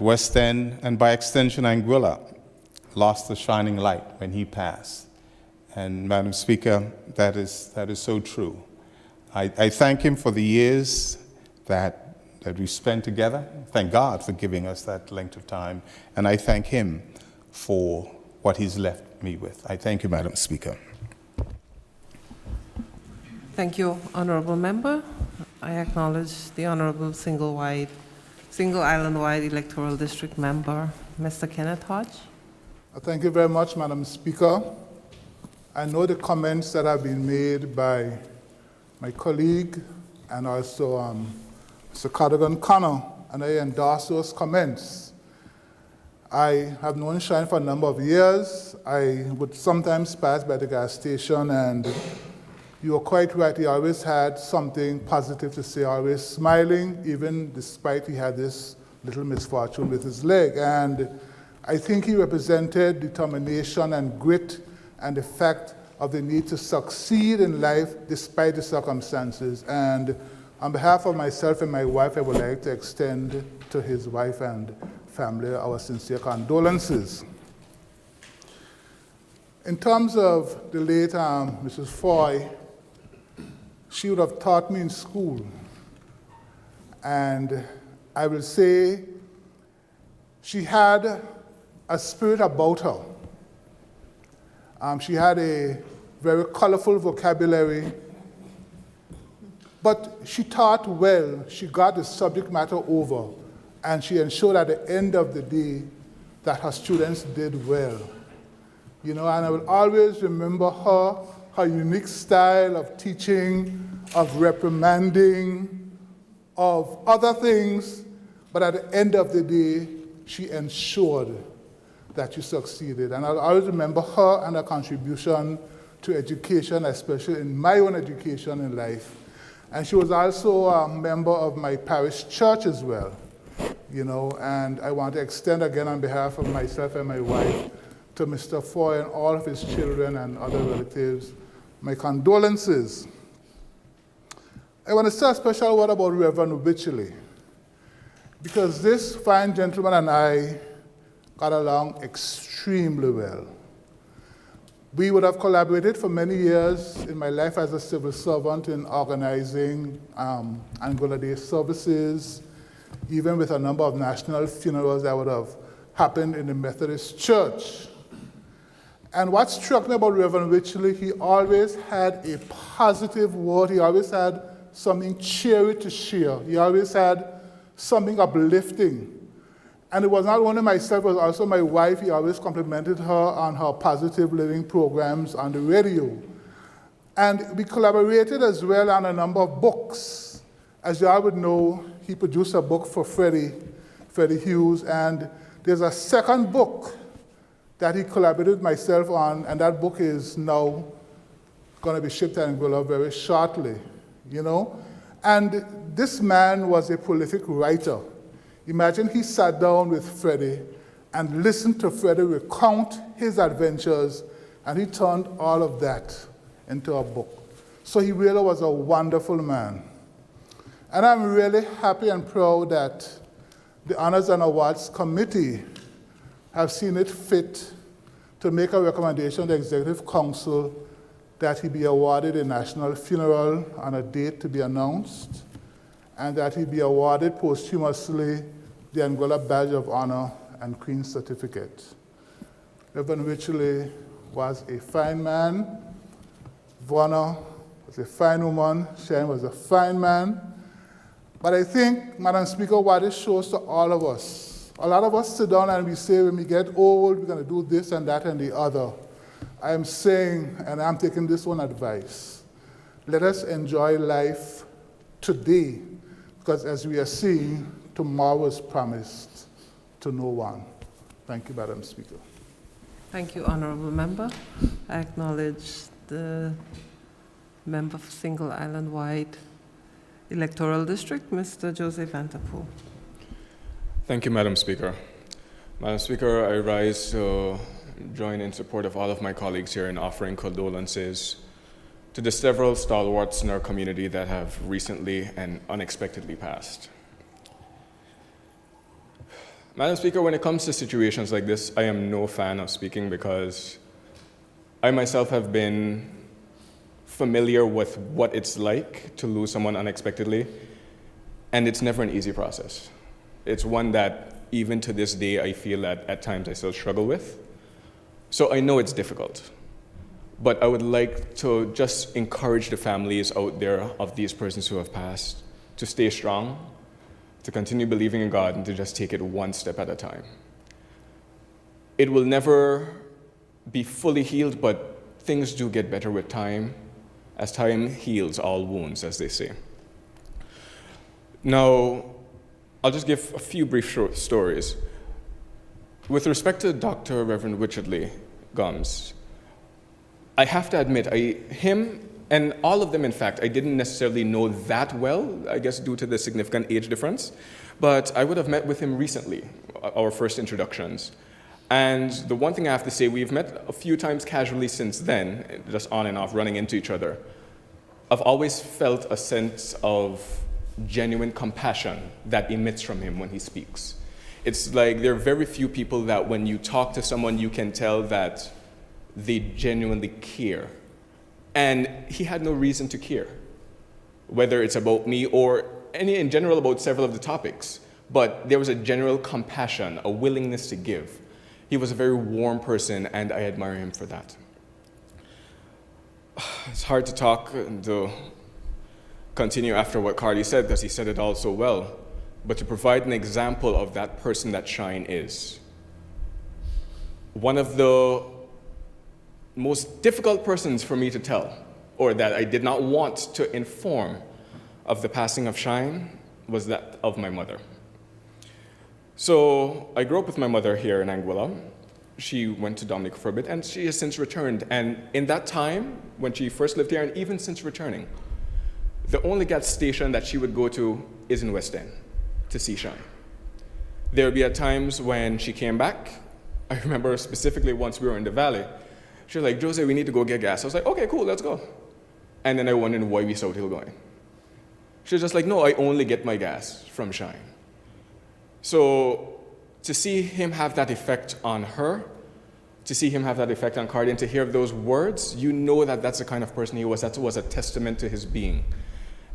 Speaker 13: West End, and by extension Anguilla, lost the shining light when he passed. And Madam Speaker, that is so true. I thank him for the years that we spent together. Thank God for giving us that length of time. And I thank him for what he's left me with. I thank you, Madam Speaker.
Speaker 2: Thank you, Honorable Member. I acknowledge the Honorable Single Island-wide Electoral District Member, Mr. Kenneth Hodge.
Speaker 6: Thank you very much, Madam Speaker. I know the comments that have been made by my colleague and also Mr. Cadogan Connor, and I endorse those comments. I have known Shine for a number of years. I would sometimes pass by the gas station, and you were quite right, he always had something positive to say, always smiling, even despite he had this little misfortune with his leg. And I think he represented determination and grit and the fact of the need to succeed in life despite the circumstances. And on behalf of myself and my wife, I would like to extend to his wife and family our sincere condolences. In terms of the late Mrs. Foy, she would have taught me in school. And I will say she had a spirit about her. She had a very colorful vocabulary, but she taught well. She got the subject matter over, and she ensured at the end of the day that her students did well. You know, and I will always remember her unique style of teaching, of reprimanding, of other things, but at the end of the day, she ensured that you succeeded. And I'll always remember her and her contribution to education, especially in my own education in life. And she was also a member of my parish church as well, you know, and I want to extend again on behalf of myself and my wife to Mr. Foy and all of his children and other relatives my condolences. I want to say a special word about Reverend Wycherley, because this fine gentleman and I got along extremely well. We would have collaborated for many years in my life as a civil servant in organizing Anguilla Day services, even with a number of national funerals that would have happened in the Methodist Church. And what struck me about Reverend Wycherley, he always had a positive word. He always had something cheery to share. He always had something uplifting. And it was not only myself, it was also my wife. He always complimented her on her positive living programs on the radio. And we collaborated as well on a number of books. As you all would know, he produced a book for Freddie Hughes, and there's a second book that he collaborated with myself on, and that book is now going to be shipped to Anguilla very shortly, you know? And this man was a prolific writer. Imagine he sat down with Freddie and listened to Freddie recount his adventures, and he turned all of that into a book. So he really was a wonderful man. And I'm really happy and proud that the Honors and Awards Committee have seen it fit to make a recommendation to the Executive Council that he be awarded a national funeral on a date to be announced, and that he be awarded posthumously the Anguilla Badge of Honor and Queen's Certificate. Reverend Wycherley was a fine man. Vonna was a fine woman. Shane was a fine man. But I think, Madam Speaker, what it shows to all of us, a lot of us sit down and we say when we get old, we're going to do this and that and the other. I am saying, and I'm taking this one advice, let us enjoy life today, because as we are seeing, tomorrow is promised to no one. Thank you, Madam Speaker.
Speaker 2: Thank you, Honorable Member. I acknowledge the member of Single Island Wide Electoral District, Mr. Joseph Vanterpool.
Speaker 12: Thank you, Madam Speaker. Madam Speaker, I rise to join in support of all of my colleagues here in offering condolences to the several stalwarts in our community that have recently and unexpectedly passed. Madam Speaker, when it comes to situations like this, I am no fan of speaking because I myself have been familiar with what it's like to lose someone unexpectedly, and it's never an easy process. It's one that even to this day I feel that at times I still struggle with. So I know it's difficult, but I would like to just encourage the families out there of these persons who have passed to stay strong, to continue believing in God, and to just take it one step at a time. It will never be fully healed, but things do get better with time, as time heals all wounds, as they say. Now, I'll just give a few brief short stories. With respect to Dr. Reverend Wycherley Gums, I have to admit, him and all of them, in fact, I didn't necessarily know that well, I guess due to the significant age difference, but I would have met with him recently, our first introductions. And the one thing I have to say, we've met a few times casually since then, just on and off, running into each other. I've always felt a sense of genuine compassion that emits from him when he speaks. It's like there are very few people that when you talk to someone, you can tell that they genuinely care. And he had no reason to care, whether it's about me or in general about several of the topics. But there was a general compassion, a willingness to give. He was a very warm person, and I admire him for that. It's hard to talk and to continue after what Carly said, because he said it all so well, but to provide an example of that person that Shine is. One of the most difficult persons for me to tell, or that I did not want to inform of the passing of Shine, was that of my mother. So I grew up with my mother here in Anguilla, she went to Dominica for a bit, and she has since returned. And in that time, when she first lived here, and even since returning, the only gas station that she would go to is in West End to see Shine. There would be at times when she came back. I remember specifically once we were in the valley, she was like, Jose, we need to go get gas. I was like, okay, cool, let's go. And then I wondered why we South Hill going. She was just like, no, I only get my gas from Shine. So to see him have that effect on her, to see him have that effect on Cardi, and to hear those words, you know that that's the kind of person he was. That was a testament to his being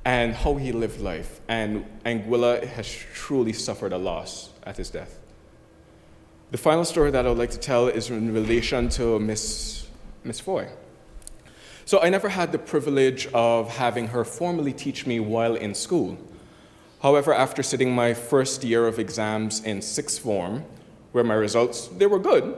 Speaker 12: and how he lived life. And Anguilla has truly suffered a loss at his death. The final story that I would like to tell is in relation to Miss Foy. So I never had the privilege of having her formally teach me while in school. However, after sitting my first year of exams in sixth form, where my results, they were good,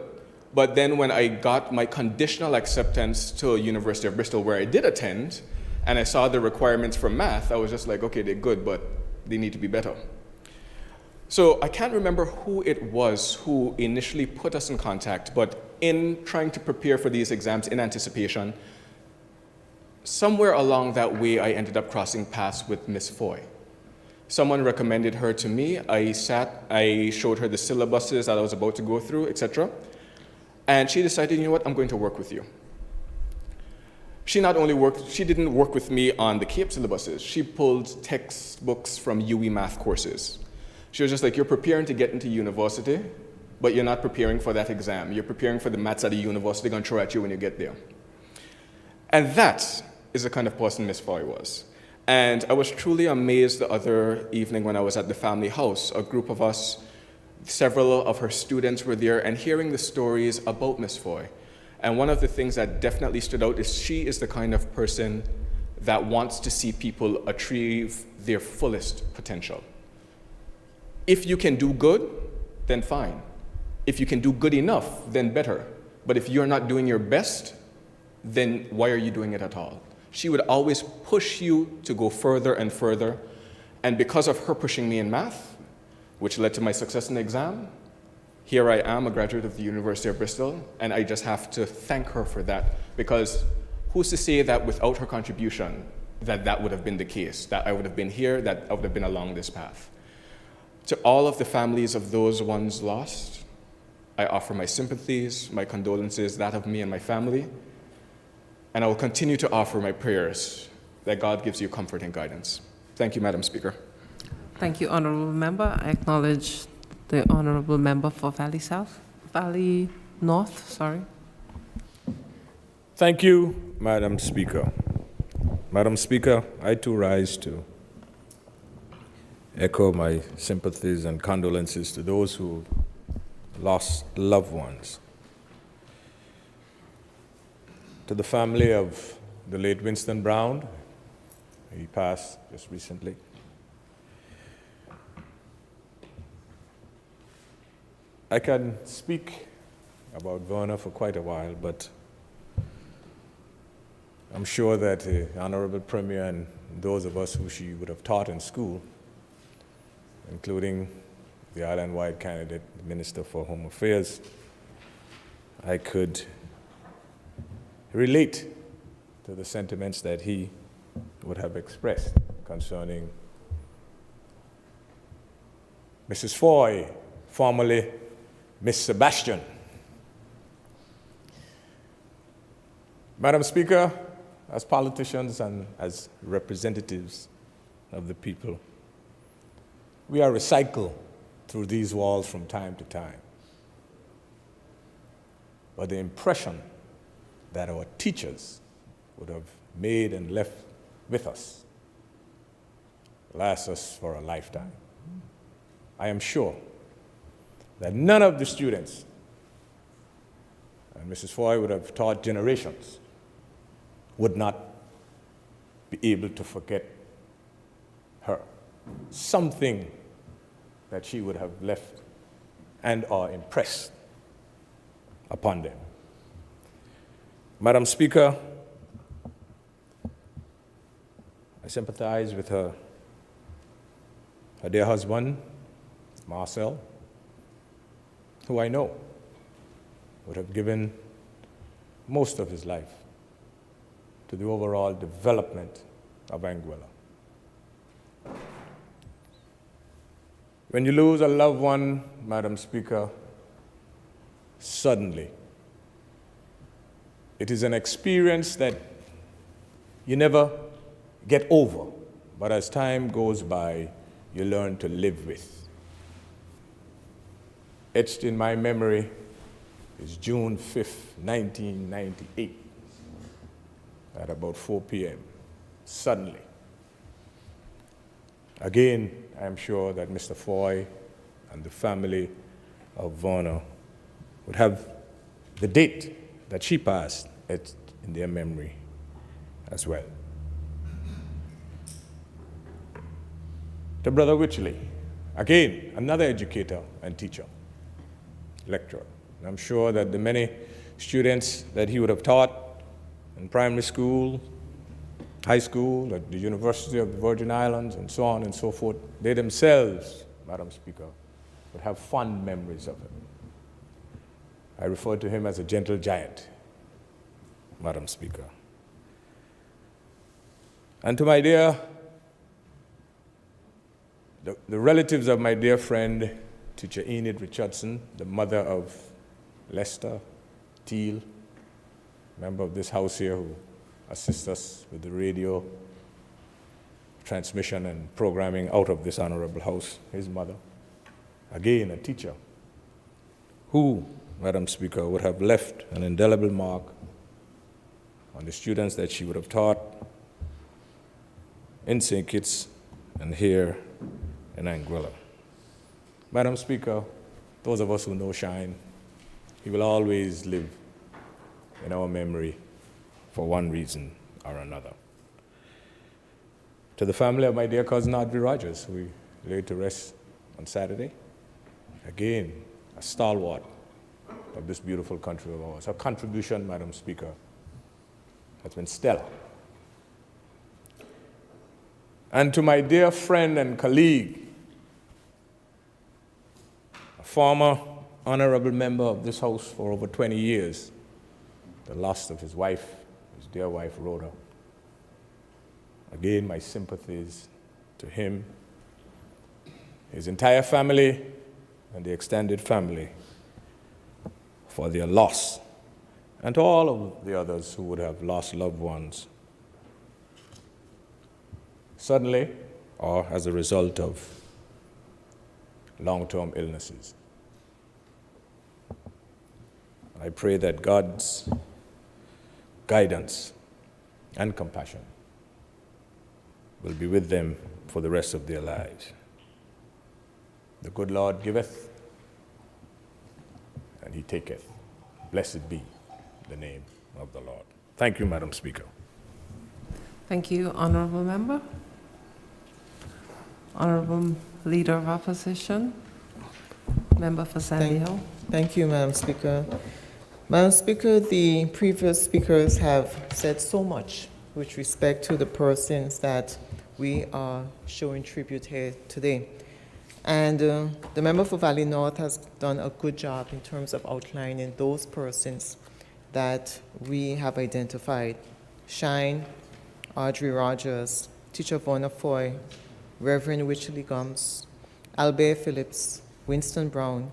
Speaker 12: but then when I got my conditional acceptance to University of Bristol, where I did attend, and I saw the requirements for math, I was just like, okay, they're good, but they need to be better. So I can't remember who it was who initially put us in contact, but in trying to prepare for these exams in anticipation, somewhere along that way, I ended up crossing paths with Miss Foy. Someone recommended her to me. I showed her the syllabuses that I was about to go through, etc. And she decided, you know what, I'm going to work with you. She didn't work with me on the CAPE syllabuses. She pulled textbooks from UE math courses. She was just like, you're preparing to get into university, but you're not preparing for that exam. You're preparing for the maths that the university going to throw at you when you get there. And that is the kind of person Miss Foy was. And I was truly amazed the other evening when I was at the family house. A group of us, several of her students were there, and hearing the stories about Miss Foy. And one of the things that definitely stood out is she is the kind of person that wants to see people achieve their fullest potential. If you can do good, then fine. If you can do good enough, then better. But if you're not doing your best, then why are you doing it at all? She would always push you to go further and further. And because of her pushing me in math, which led to my success in the exam, here I am, a graduate of the University of Bristol, and I just have to thank her for that, because who's to say that without her contribution, that would have been the case, that I would have been here, that I would have been along this path. To all of the families of those ones lost, I offer my sympathies, my condolences, that of me and my family, and I will continue to offer my prayers that God gives you comfort and guidance. Thank you, Madam Speaker.
Speaker 2: Thank you, Honorable Member. I acknowledge the Honorable Member for Valley North, sorry.
Speaker 7: Thank you, Madam Speaker. Madam Speaker, I too rise to echo my sympathies and condolences to those who lost loved ones. To the family of the late Winston Brown, he passed just recently. I can speak about Verna for quite a while, but I'm sure that the Honorable Premier and those of us who she would have taught in school, including the island-wide candidate, the Minister for Home Affairs, I could relate to the sentiments that he would have expressed concerning Mrs. Foy, formerly Miss Sebastian. Madam Speaker, as politicians and as representatives of the people, we are recycled through these walls from time to time. But the impression that our teachers would have made and left with us lasts us for a lifetime. I am sure that none of the students, and Mrs. Foy would have taught generations, would not be able to forget her. Something that she would have left and are impressed upon them. Madam Speaker, I sympathize with her dear husband, Marcel, who I know. would have given most of his life to the overall development of Anguilla. When you lose a loved one, Madam Speaker, suddenly, it is an experience that you never get over, but as time goes by, you learn to live with. Etched in my memory is June 5th, 1998, at about 4 p.m., suddenly. Again, I'm sure that Mr. Foy and the family of Varner would have the date that she passed etched in their memory as well. To Brother Wycherley, again, another educator and teacher, lecturer. And I'm sure that the many students that he would have taught in primary school, high school, at the University of the Virgin Islands, and so on and so forth, they themselves, Madam Speaker, would have fond memories of him. I refer to him as a gentle giant, Madam Speaker. And to my dear, the relatives of my dear friend, Teacher Enid Richardson, the mother of Lester Teal, member of this house here who assists us with the radio transmission and programming out of this honorable house, his mother, again a teacher, who, Madam Speaker, would have left an indelible mark on the students that she would have taught in St. Kitts and here in Anguilla. Madam Speaker, those of us who know Shine, he will always live in our memory for one reason or another. To the family of my dear cousin Audrey Rogers, who we laid to rest on Saturday, again, a stalwart of this beautiful country of ours. Her contribution, Madam Speaker, has been stellar. And to my dear friend and colleague, a former honorable member of this house for over 20 years, the loss of his wife, his dear wife, Rhoda. Again, my sympathies to him, his entire family, and the extended family for their loss, and to all of the others who would have lost loved ones suddenly or as a result of long-term illnesses. I pray that God's guidance and compassion will be with them for the rest of their lives. The good Lord giveth, and he taketh. Blessed be the name of the Lord. Thank you, Madam Speaker.
Speaker 2: Thank you, Honorable Member. Honorable Leader of Opposition, Member for Sandy Hill.
Speaker 8: Thank you, Madam Speaker. Madam Speaker, the previous speakers have said so much with respect to the persons that we are showing tribute here today. And the member for Valley North has done a good job in terms of outlining those persons that we have identified. Shine, Audrey Rogers, Teacher Varner Foy, Reverend Wycherley Gums, Albert Phillips, Winston Brown,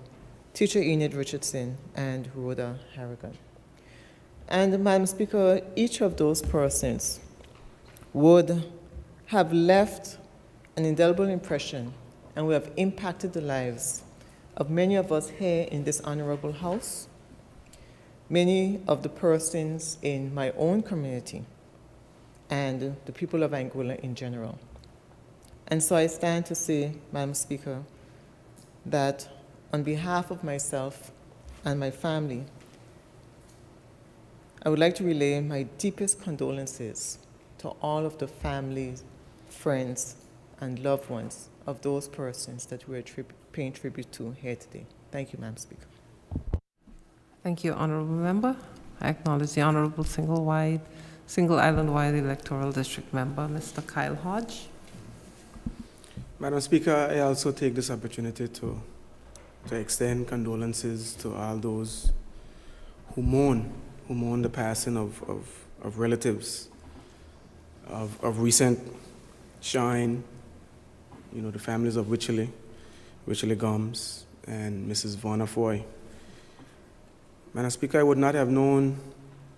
Speaker 8: Teacher Enid Richardson, and Rhoda Harrigan. And Madam Speaker, each of those persons would have left an indelible impression and would have impacted the lives of many of us here in this honorable house, many of the persons in my own community, and the people of Anguilla in general. And so I stand to say, Madam Speaker, that on behalf of myself and my family, I would like to relay my deepest condolences to all of the families, friends, and loved ones of those persons that we are paying tribute to here today. Thank you, Madam Speaker.
Speaker 2: Thank you, Honorable Member. I acknowledge the Honorable Single Island-wide Electoral District Member, Mr. Kyle Hodge.
Speaker 10: Madam Speaker, I also take this opportunity to extend condolences to all those who mourn the passing of relatives of recent Shine, the families of Wycherley Gomes, and Mrs. Vonna Foy. Madam Speaker, I would not have known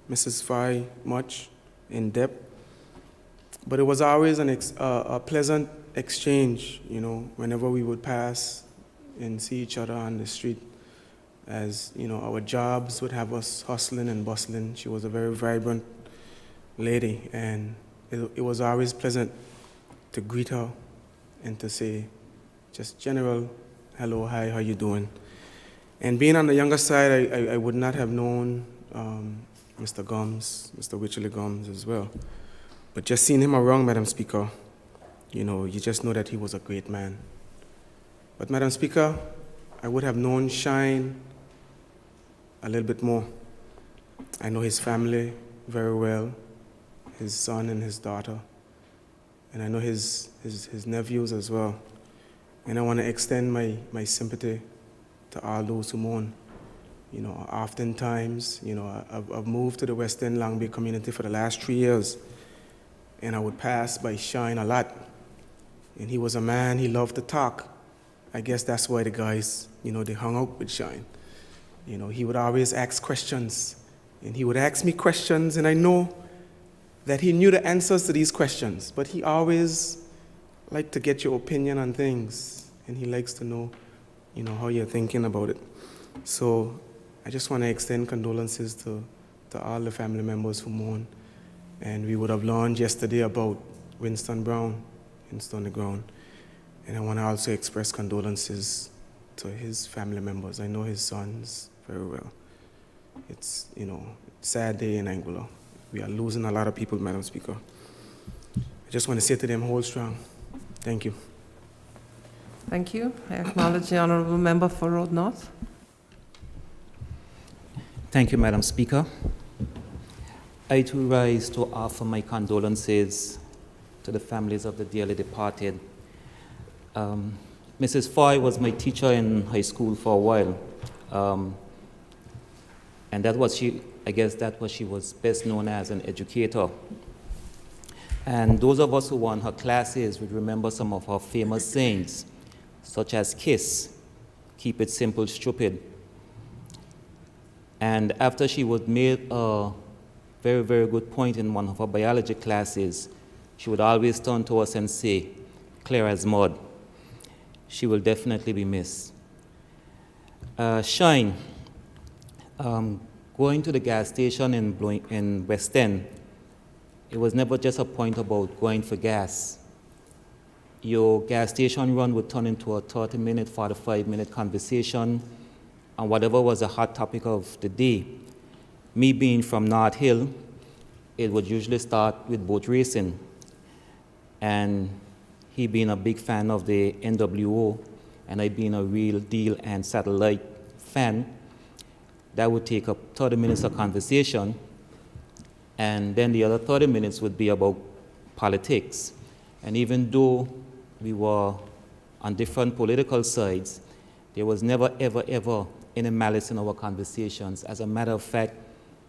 Speaker 10: Mrs. Foy much in depth, but it was always a pleasant exchange, whenever we would pass and see each other on the street. As our jobs would have us hustling and bustling. She was a very vibrant lady, and it was always pleasant to greet her and to say just general hello, hi, how you doing? And being on the younger side, I would not have known Mr. Gomes, Mr. Wycherley Gomes as well. But just seeing him around, Madam Speaker, you just know that he was a great man. But Madam Speaker, I would have known Shine a little bit more. I know his family very well, his son and his daughter, and I know his nephews as well. And I want to extend my sympathy to all those who mourn. Oftentimes, I've moved to the West End Long Bay community for the last 3 years, and I would pass by Shine a lot. And he was a man, he loved to talk. I guess that's why the guys, they hung out with Shine. He would always ask questions, and he would ask me questions, and I know that he knew the answers to these questions, but he always liked to get your opinion on things, and he likes to know, how you're thinking about it. So I just want to extend condolences to all the family members who mourn. And we would have learned yesterday about Winston Brown in Stony Ground. And I want to also express condolences to his family members. I know his sons very well. It's, sad day in Anguilla. We are losing a lot of people, Madam Speaker. I just want to say to them, hold strong. Thank you.
Speaker 2: Thank you. I acknowledge the honourable member for Road North.
Speaker 14: Thank you, Madam Speaker. I too rise to offer my condolences to the families of the dearly departed. Mrs. Foy was my teacher in high school for a while. And I guess that was she was best known as an educator. And those of us who were in her classes would remember some of her famous sayings, such as KISS, keep it simple, stupid. And after she would make a very, very good point in one of her biology classes, she would always turn to us and say, clear as mud. She will definitely be missed. Shine. Going to the gas station in West End, it was never just a point about going for gas. Your gas station run would turn into a 30-minute, 45-minute conversation on whatever was a hot topic of the day. Me being from North Hill, it would usually start with boat racing. And he being a big fan of the NWO, and I being a real deal and satellite fan, that would take up 30 minutes of conversation, and then the other 30 minutes would be about politics. And even though we were on different political sides, there was never, ever, ever any malice in our conversations. As a matter of fact,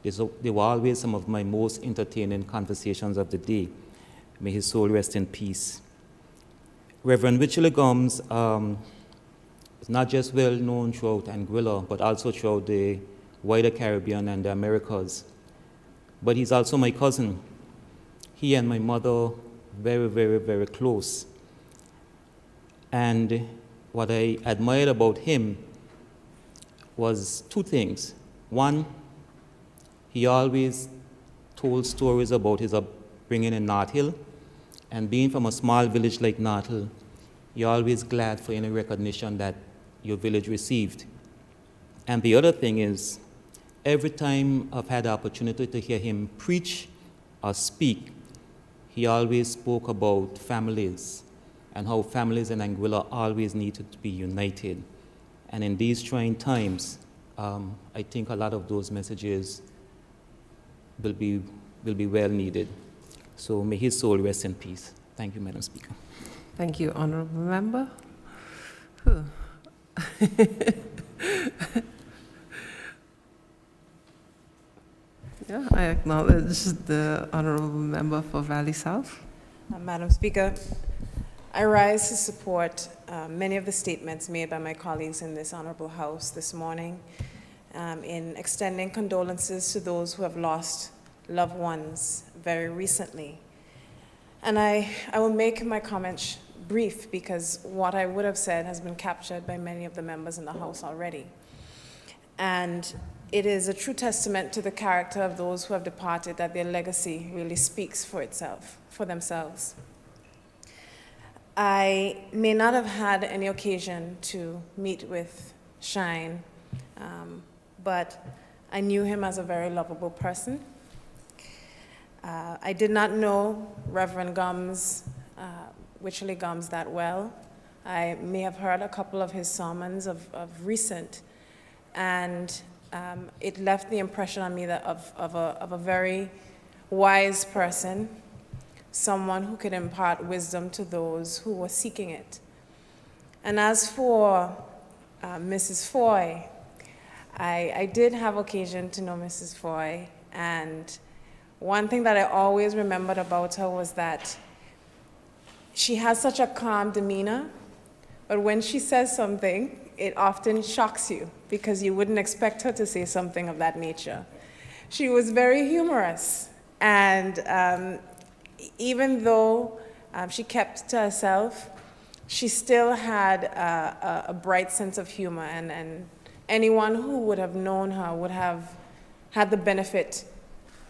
Speaker 14: they were always some of my most entertaining conversations of the day. May his soul rest in peace. Reverend Wycherley Gomes is not just well known throughout Anguilla, but also throughout the wider Caribbean and the Americas. But he's also my cousin. He and my mother, very, very, very close. And what I admired about him was two things. One, he always told stories about his upbringing in North Hill, and being from a small village like North Hill, you're always glad for any recognition that your village received. And the other thing is, every time I've had the opportunity to hear him preach or speak, he always spoke about families and how families in Anguilla always needed to be united. And in these trying times, I think a lot of those messages will be well needed. So may his soul rest in peace. Thank you, Madam Speaker.
Speaker 2: Thank you, honourable member. Yeah, I acknowledge the honorable member for Valley South.
Speaker 9: Madam Speaker, I rise to support many of the statements made by my colleagues in this honorable House this morning in extending condolences to those who have lost loved ones very recently. And I will make my comments brief because what I would have said has been captured by many of the members in the House already. And it is a true testament to the character of those who have departed that their legacy really speaks for itself, for themselves. I may not have had any occasion to meet with Shine, but I knew him as a very lovable person. I did not know Reverend Gums, Wycherley Gums, that well. I may have heard a couple of his sermons of recent, and it left the impression on me that of a very wise person, someone who could impart wisdom to those who were seeking it. And as for Mrs. Foy, I did have occasion to know Mrs. Foy, and one thing that I always remembered about her was that she has such a calm demeanor, but when she says something, it often shocks you because you wouldn't expect her to say something of that nature. She was very humorous, and even though she kept to herself, she still had a bright sense of humor, and anyone who would have known her would have had the benefit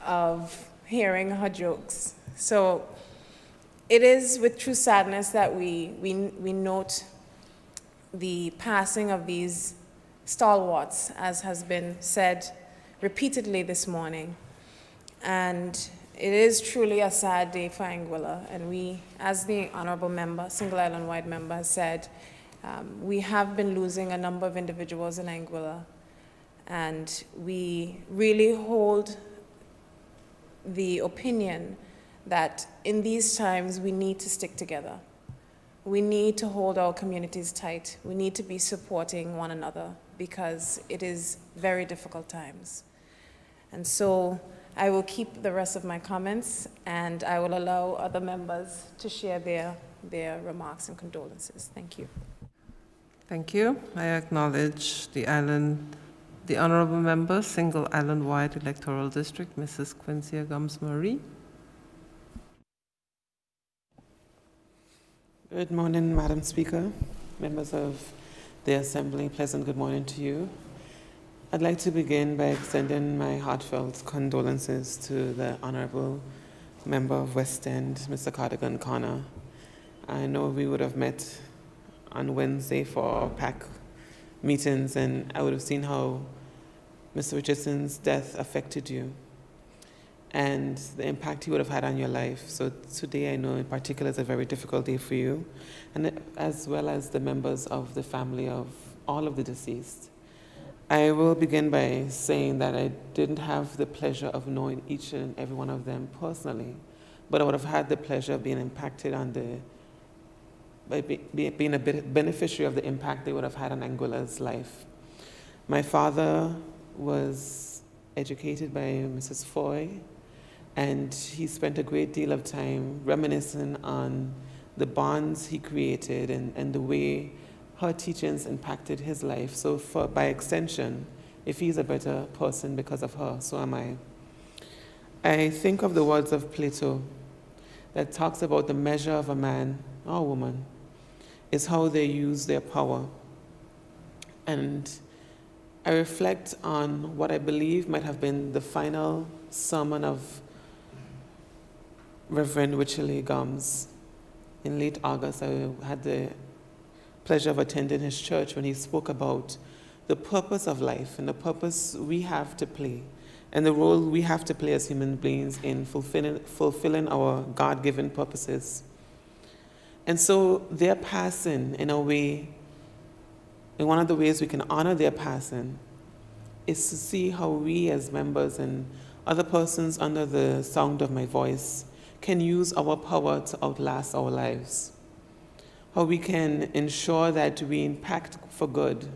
Speaker 9: of hearing her jokes. So it is with true sadness that we note the passing of these stalwarts, as has been said repeatedly this morning. And it is truly a sad day for Anguilla, and we, as the honorable member, single island-wide member, has said, we have been losing a number of individuals in Anguilla, and we really hold the opinion that in these times we need to stick together. We need to hold our communities tight. We need to be supporting one another because it is very difficult times. And so I will keep the rest of my comments, and I will allow other members to share their remarks and condolences. Thank you.
Speaker 2: Thank you. I acknowledge the honorable member, single island-wide electoral district, Mrs. Quincy Gums Marie.
Speaker 15: Good morning, Madam Speaker, members of the Assembly. Pleasant good morning to you. I'd like to begin by extending my heartfelt condolences to the honorable member of West End, Mr. Cardigan Connor. I know we would have met on Wednesday for PAC meetings, and I would have seen how Mr. Richardson's death affected you and the impact he would have had on your life. So today I know in particular is a very difficult day for you, and as well as the members of the family of all of the deceased. I will begin by saying that I didn't have the pleasure of knowing each and every one of them personally, but I would have had the pleasure of being impacted by being a beneficiary of the impact they would have had on Anguilla's life. My father was educated by Mrs. Foy, and he spent a great deal of time reminiscing on the bonds he created and the way her teachings impacted his life. So by extension, if he's a better person because of her, so am I. I think of the words of Plato that talks about the measure of a man or woman is how they use their power. And I reflect on what I believe might have been the final sermon of Reverend Wycherley Gums. In late August, I had the pleasure of attending his church when he spoke about the purpose of life and the purpose we have to play and the role we have to play as human beings in fulfilling our God-given purposes. And so their passing, in a way, in one of the ways we can honor their passing is to see how we as members and other persons under the sound of my voice can use our power to outlast our lives. How we can ensure that we impact for good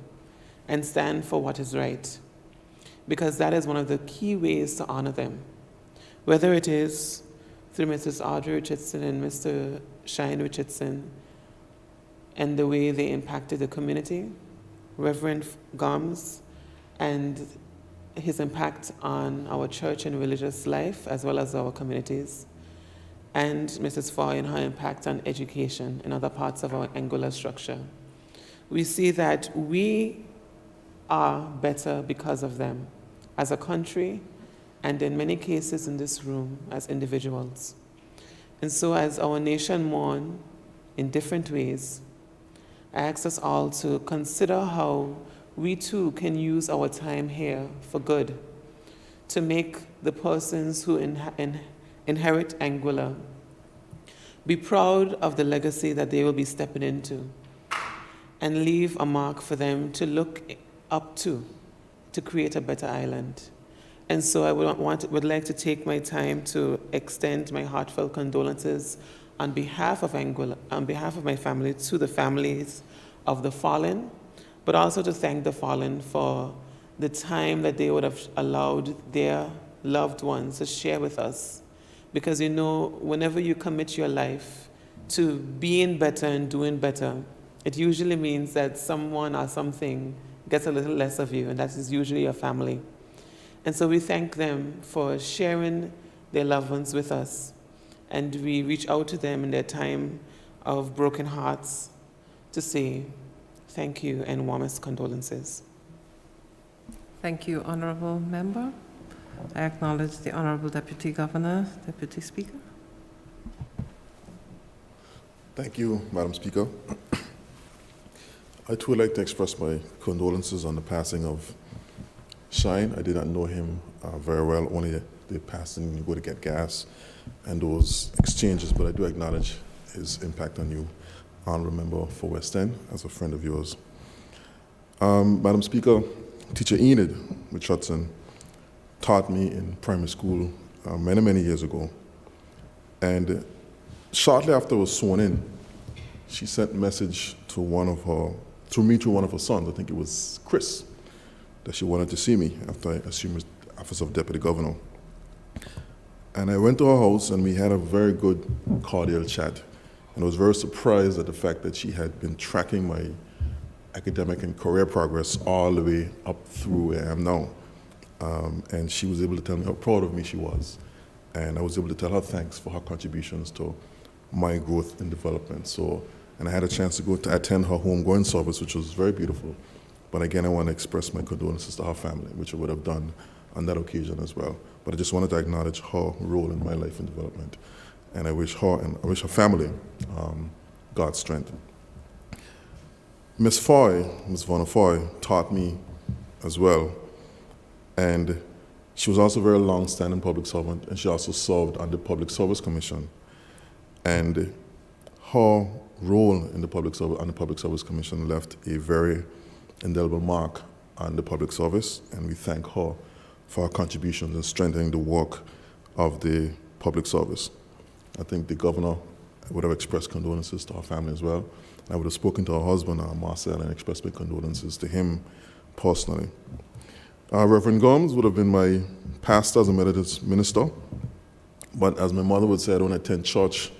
Speaker 15: and stand for what is right. because that is one of the key ways to honor them. Whether it is through Mrs. Audrey Richardson and Mr. Shine Richardson and the way they impacted the community, Reverend Gomes and his impact on our church and religious life as well as our communities, and Mrs. Foy and her impact on education and other parts of our Anguilla structure. We see that we are better because of them as a country, and in many cases in this room as individuals. And so as our nation mourn in different ways, I ask us all to consider how we too can use our time here for good, to make the persons who inherit Anguilla be proud of the legacy that they will be stepping into, and leave a mark for them to look up to create a better island. And so I would like to take my time to extend my heartfelt condolences on behalf of Anguilla, on behalf of my family, to the families of the fallen, but also to thank the fallen for the time that they would have allowed their loved ones to share with us. Because you know, whenever you commit your life to being better and doing better, it usually means that someone or something gets a little less of you, and that is usually your family. And so we thank them for sharing their loved ones with us. And we reach out to them in their time of broken hearts to say thank you and warmest condolences.
Speaker 2: Thank you, Honorable Member. I acknowledge the Honorable Deputy Governor, Deputy Speaker.
Speaker 4: Thank you, Madam Speaker. I too would like to express my condolences on the passing of Shine. I did not know him very well, only the passing when you go to get gas and those exchanges, but I do acknowledge his impact on you, Honorable Member for West End, as a friend of yours. Madam Speaker, Teacher Enid Richardson taught me in primary school many, many years ago. And shortly after I was sworn in, she sent a message to through one of her sons, I think it was Chris, that she wanted to see me after I assumed the office of Deputy Governor. And I went to her house and we had a very good, cordial chat. And I was very surprised at the fact that she had been tracking my academic and career progress all the way up through where I am now. And she was able to tell me how proud of me she was. And I was able to tell her thanks for her contributions to my growth and development. And I had a chance to go to attend her homegoing service, which was very beautiful. But again, I want to express my condolences to her family, which I would have done on that occasion as well. But I just wanted to acknowledge her role in my life and development. And I wish her and I wish her family God's strength. Ms. Vanna Foy, taught me as well. And she was also a very long-standing public servant, and she also served on the Public Service Commission. And her role in the Public Service Commission left a very indelible mark on the public service, and we thank her for her contributions in strengthening the work of the public service. I think the governor would have expressed condolences to her family as well. I would have spoken to her husband, Marcel, and expressed my condolences to him personally. Reverend Gomes would have been my pastor as a Methodist minister, but as my mother would say, I don't attend church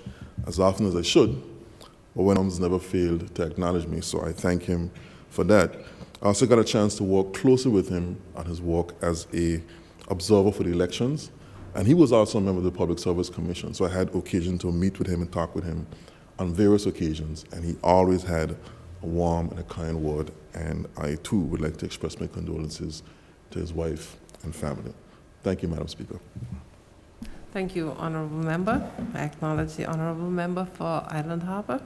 Speaker 4: as often as I should, but when Gomes never failed to acknowledge me, so I thank him for that. I also got a chance to work closely with him on his work as an observer for the elections, and he was also a member of the Public Service Commission, so I had occasion to meet with him and talk with him on various occasions, and he always had a warm and a kind word, and I too would like to express my condolences to his wife and family. Thank you, Madam Speaker.
Speaker 2: Thank you, Honorable Member. I acknowledge the Honorable Member for Island Harbor.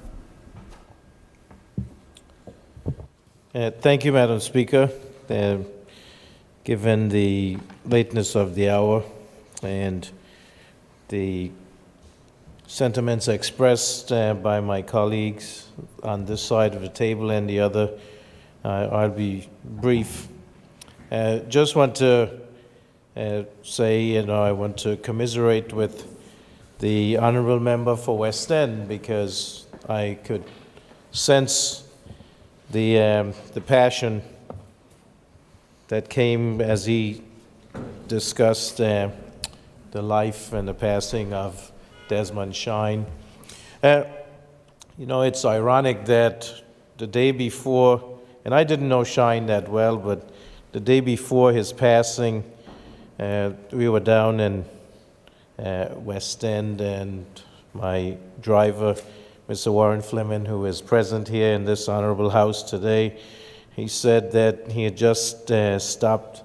Speaker 5: Thank you, Madam Speaker. Given the lateness of the hour and the sentiments expressed by my colleagues on this side of the table and the other, I'll be brief. Just want to say, I want to commiserate with the Honourable Member for West End, because I could sense the passion that came as he discussed the life and the passing of Desmond Shine. It's ironic that the day before, and I didn't know Shine that well, but the day before his passing, we were down in West End, and my driver, Mr. Warren Fleming, who is present here in this honorable house today, he said that he had just stopped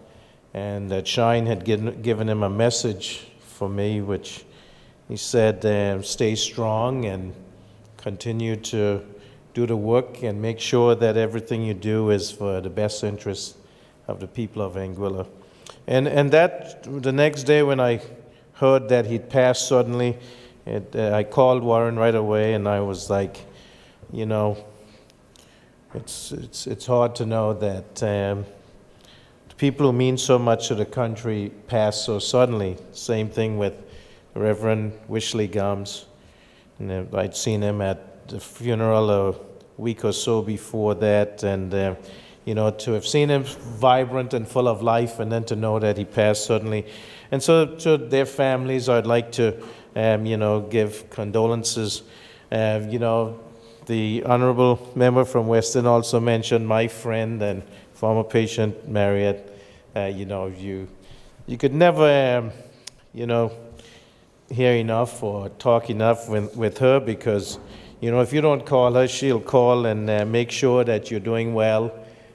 Speaker 5: and that Shine had given him a message for me, which he said, stay strong and continue to do the work and make sure that everything you do is for the best interest of the people of Anguilla. And that, the next day when I heard that he'd passed suddenly, I called Warren right away, and I was like, it's hard to know that the people who mean so much to the country pass so suddenly. Same thing with Reverend Wishley Gums. And I'd seen him at the funeral a week or so before that, and to have seen him vibrant and full of life, and then to know that he passed suddenly. And so to their families, I'd like to, give condolences. The honorable member from Western also mentioned my friend and former patient, Marriott. You could never, hear enough or talk enough with her, because, if you don't call her, she'll call and make sure that you're doing well,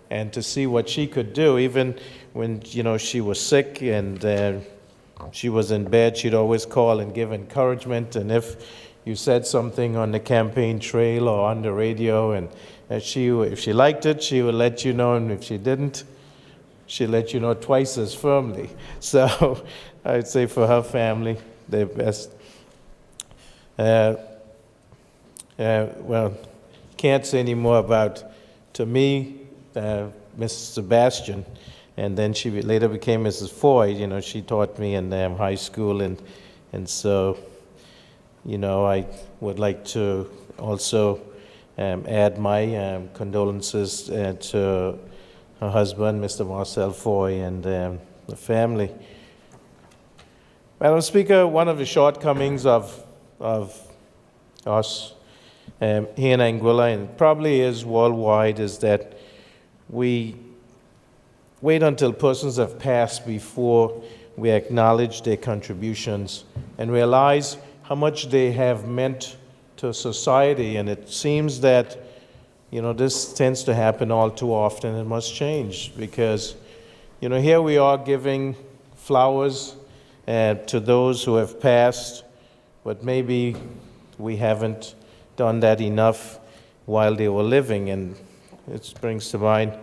Speaker 5: and to see what she could do. Even when, she was sick and she was in bed, she'd always call and give encouragement. And if you said something on the campaign trail or on the radio, and if she liked it, she would let you know, and if she didn't, she'd let you know twice as firmly. So I'd say for her family, they're best. Well, can't say any more about, to me, Miss Sebastian, and then she later became Mrs. Foy. She taught me in high school, and so, I would like to also add my condolences to her husband, Mr. Marcel Foy, and the family. Madam Speaker, one of the shortcomings of us here in Anguilla, and probably is worldwide, is that we wait until persons have passed before we acknowledge their contributions and realize how much they have meant to society. And it seems that, this tends to happen all too often. It must change, because, here we are giving flowers to those who have passed, but maybe we haven't done that enough while they were living. And it brings to mind,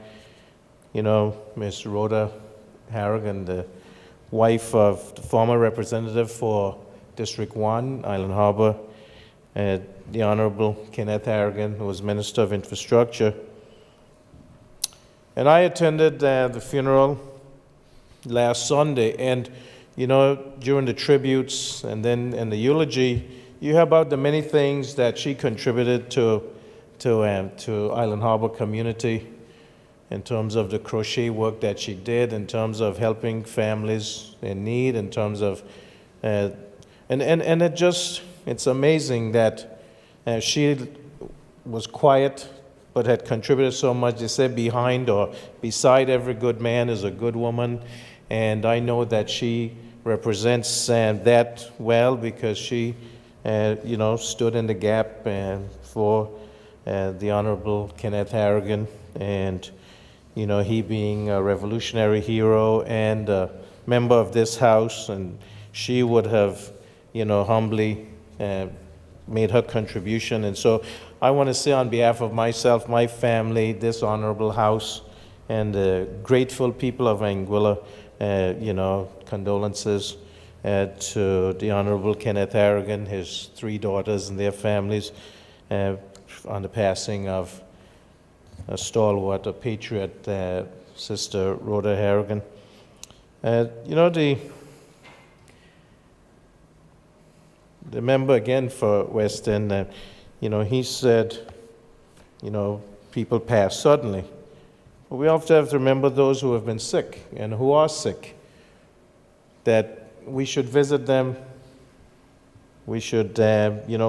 Speaker 5: Miss Rhoda Harrigan, the wife of the former representative for District 1, Island Harbor, the Honorable Kenneth Harrigan, who was Minister of Infrastructure. And I attended the funeral last Sunday, and, during the tributes and then in the eulogy, you hear about the many things that she contributed to Island Harbor community, in terms of the crochet work that she did, in terms of helping families in need, in terms of, and it's amazing that she was quiet, but had contributed so much. They say behind or beside every good man is a good woman, and I know that she represents that well, because she, stood in the gap for the Honorable Kenneth Harrigan, and he being a revolutionary hero and a member of this House, and she would have, humbly made her contribution. And so I want to say on behalf of myself, my family, this honorable House, and the grateful people of Anguilla, condolences to the Honorable Kenneth Harrigan, his 3 daughters and their families, on the passing of a stalwart, a patriot, Sister Rhoda Harrigan. The member again for West End, he said, people pass suddenly. But we often have to remember those who have been sick and who are sick. that we should visit them. We should,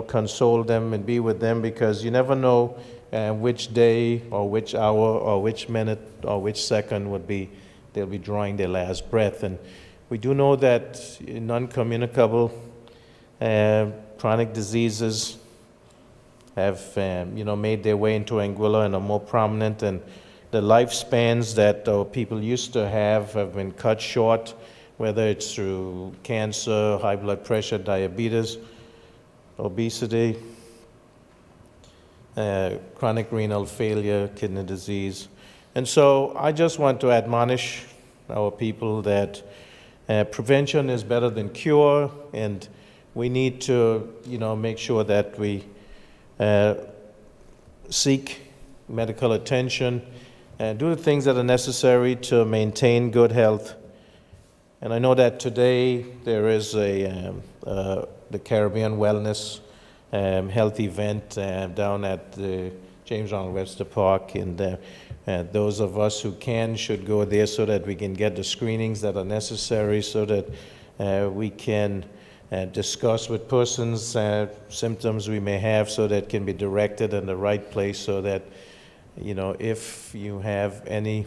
Speaker 5: console them and be with them, because you never know which day or which hour or which minute or which second they'll be drawing their last breath. And we do know that non-communicable chronic diseases have, made their way into Anguilla and are more prominent, and the lifespans that people used to have been cut short, whether it's through cancer, high blood pressure, diabetes, obesity, chronic renal failure, kidney disease. And so I just want to admonish our people that prevention is better than cure, and we need to, make sure that we seek medical attention and do the things that are necessary to maintain good health. And I know that today there is the Caribbean Wellness Health event down at the James Arnold Webster Park, and those of us who can should go there so that we can get the screenings that are necessary, so that we can discuss with persons symptoms we may have, so that can be directed in the right place, so that if you have any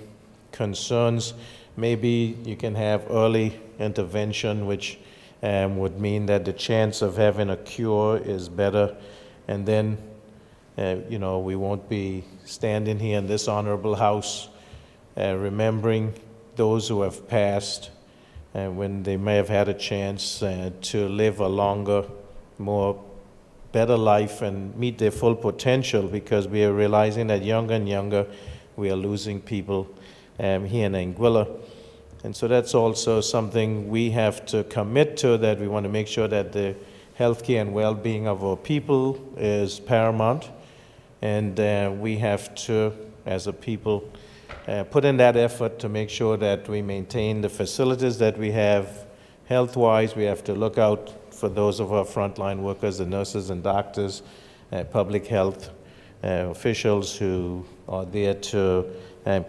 Speaker 5: concerns, maybe you can have early intervention, which would mean that the chance of having a cure is better. And then, we won't be standing here in this honorable house remembering those who have passed when they may have had a chance to live a longer, better life and meet their full potential, because we are realizing that younger and younger we are losing people here in Anguilla. And so that's also something we have to commit to, that we want to make sure that the healthcare and well-being of our people is paramount. And we have to, as a people, put in that effort to make sure that we maintain the facilities that we have. Health-wise, we have to look out for those of our frontline workers, the nurses and doctors, public health officials who are there to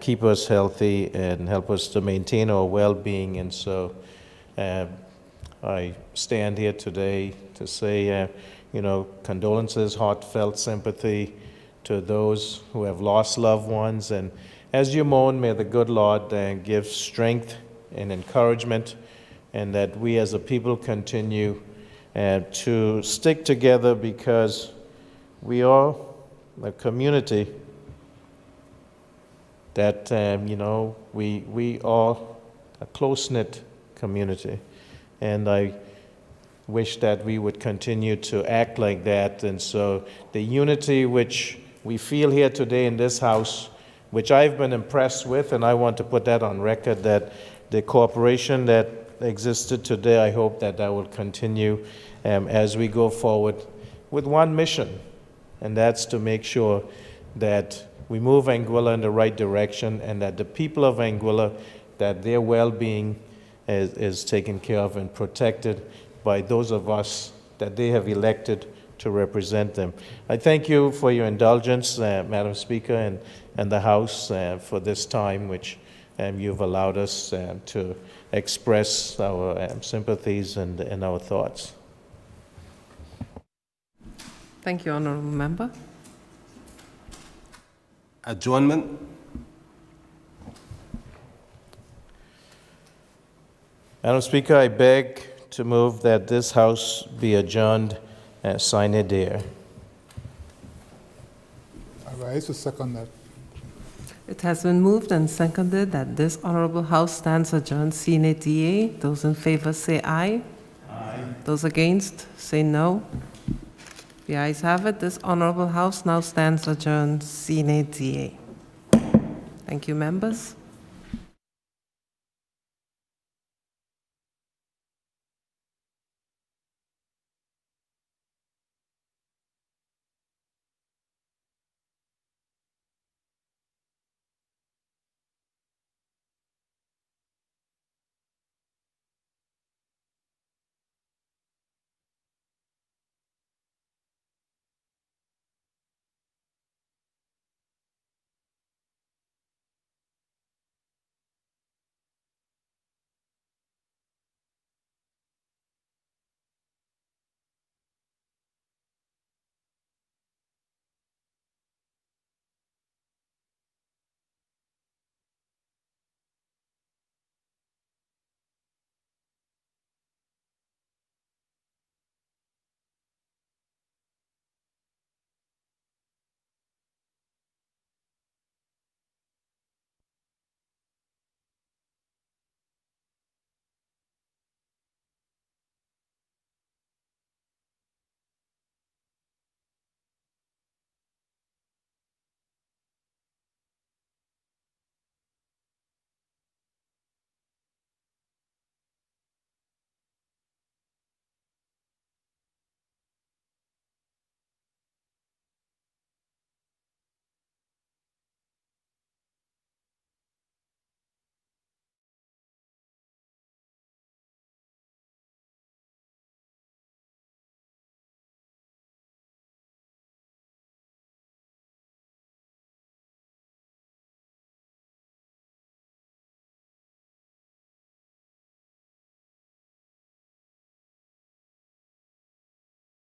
Speaker 5: keep us healthy and help us to maintain our well-being. And so I stand here today to say, condolences, heartfelt sympathy to those who have lost loved ones. And as you mourn, may the good Lord give strength and encouragement, and that we as a people continue to stick together, because we are a community that, we are a close-knit community. And I wish that we would continue to act like that. And so the unity which we feel here today in this house, which I've been impressed with, and I want to put that on record, that the cooperation that existed today, I hope that that will continue as we go forward with one mission, and that's to make sure that we move Anguilla in the right direction, and that the people of Anguilla, that their well-being is taken care of and protected by those of us that they have elected to represent them. I thank you for your indulgence, Madam Speaker, and the House for this time which you've allowed us to express our sympathies and our thoughts.
Speaker 2: Thank you, Honourable Member.
Speaker 3: Adjournment.
Speaker 5: Madam Speaker, I beg to move that this House be adjourned sine die.
Speaker 6: I rise to second that.
Speaker 2: It has been moved and seconded that this honorable House stands adjourned sine die. Those in favor say aye. Aye. Those against say no. The ayes have it. This honorable House now stands adjourned sine die. Thank you, members.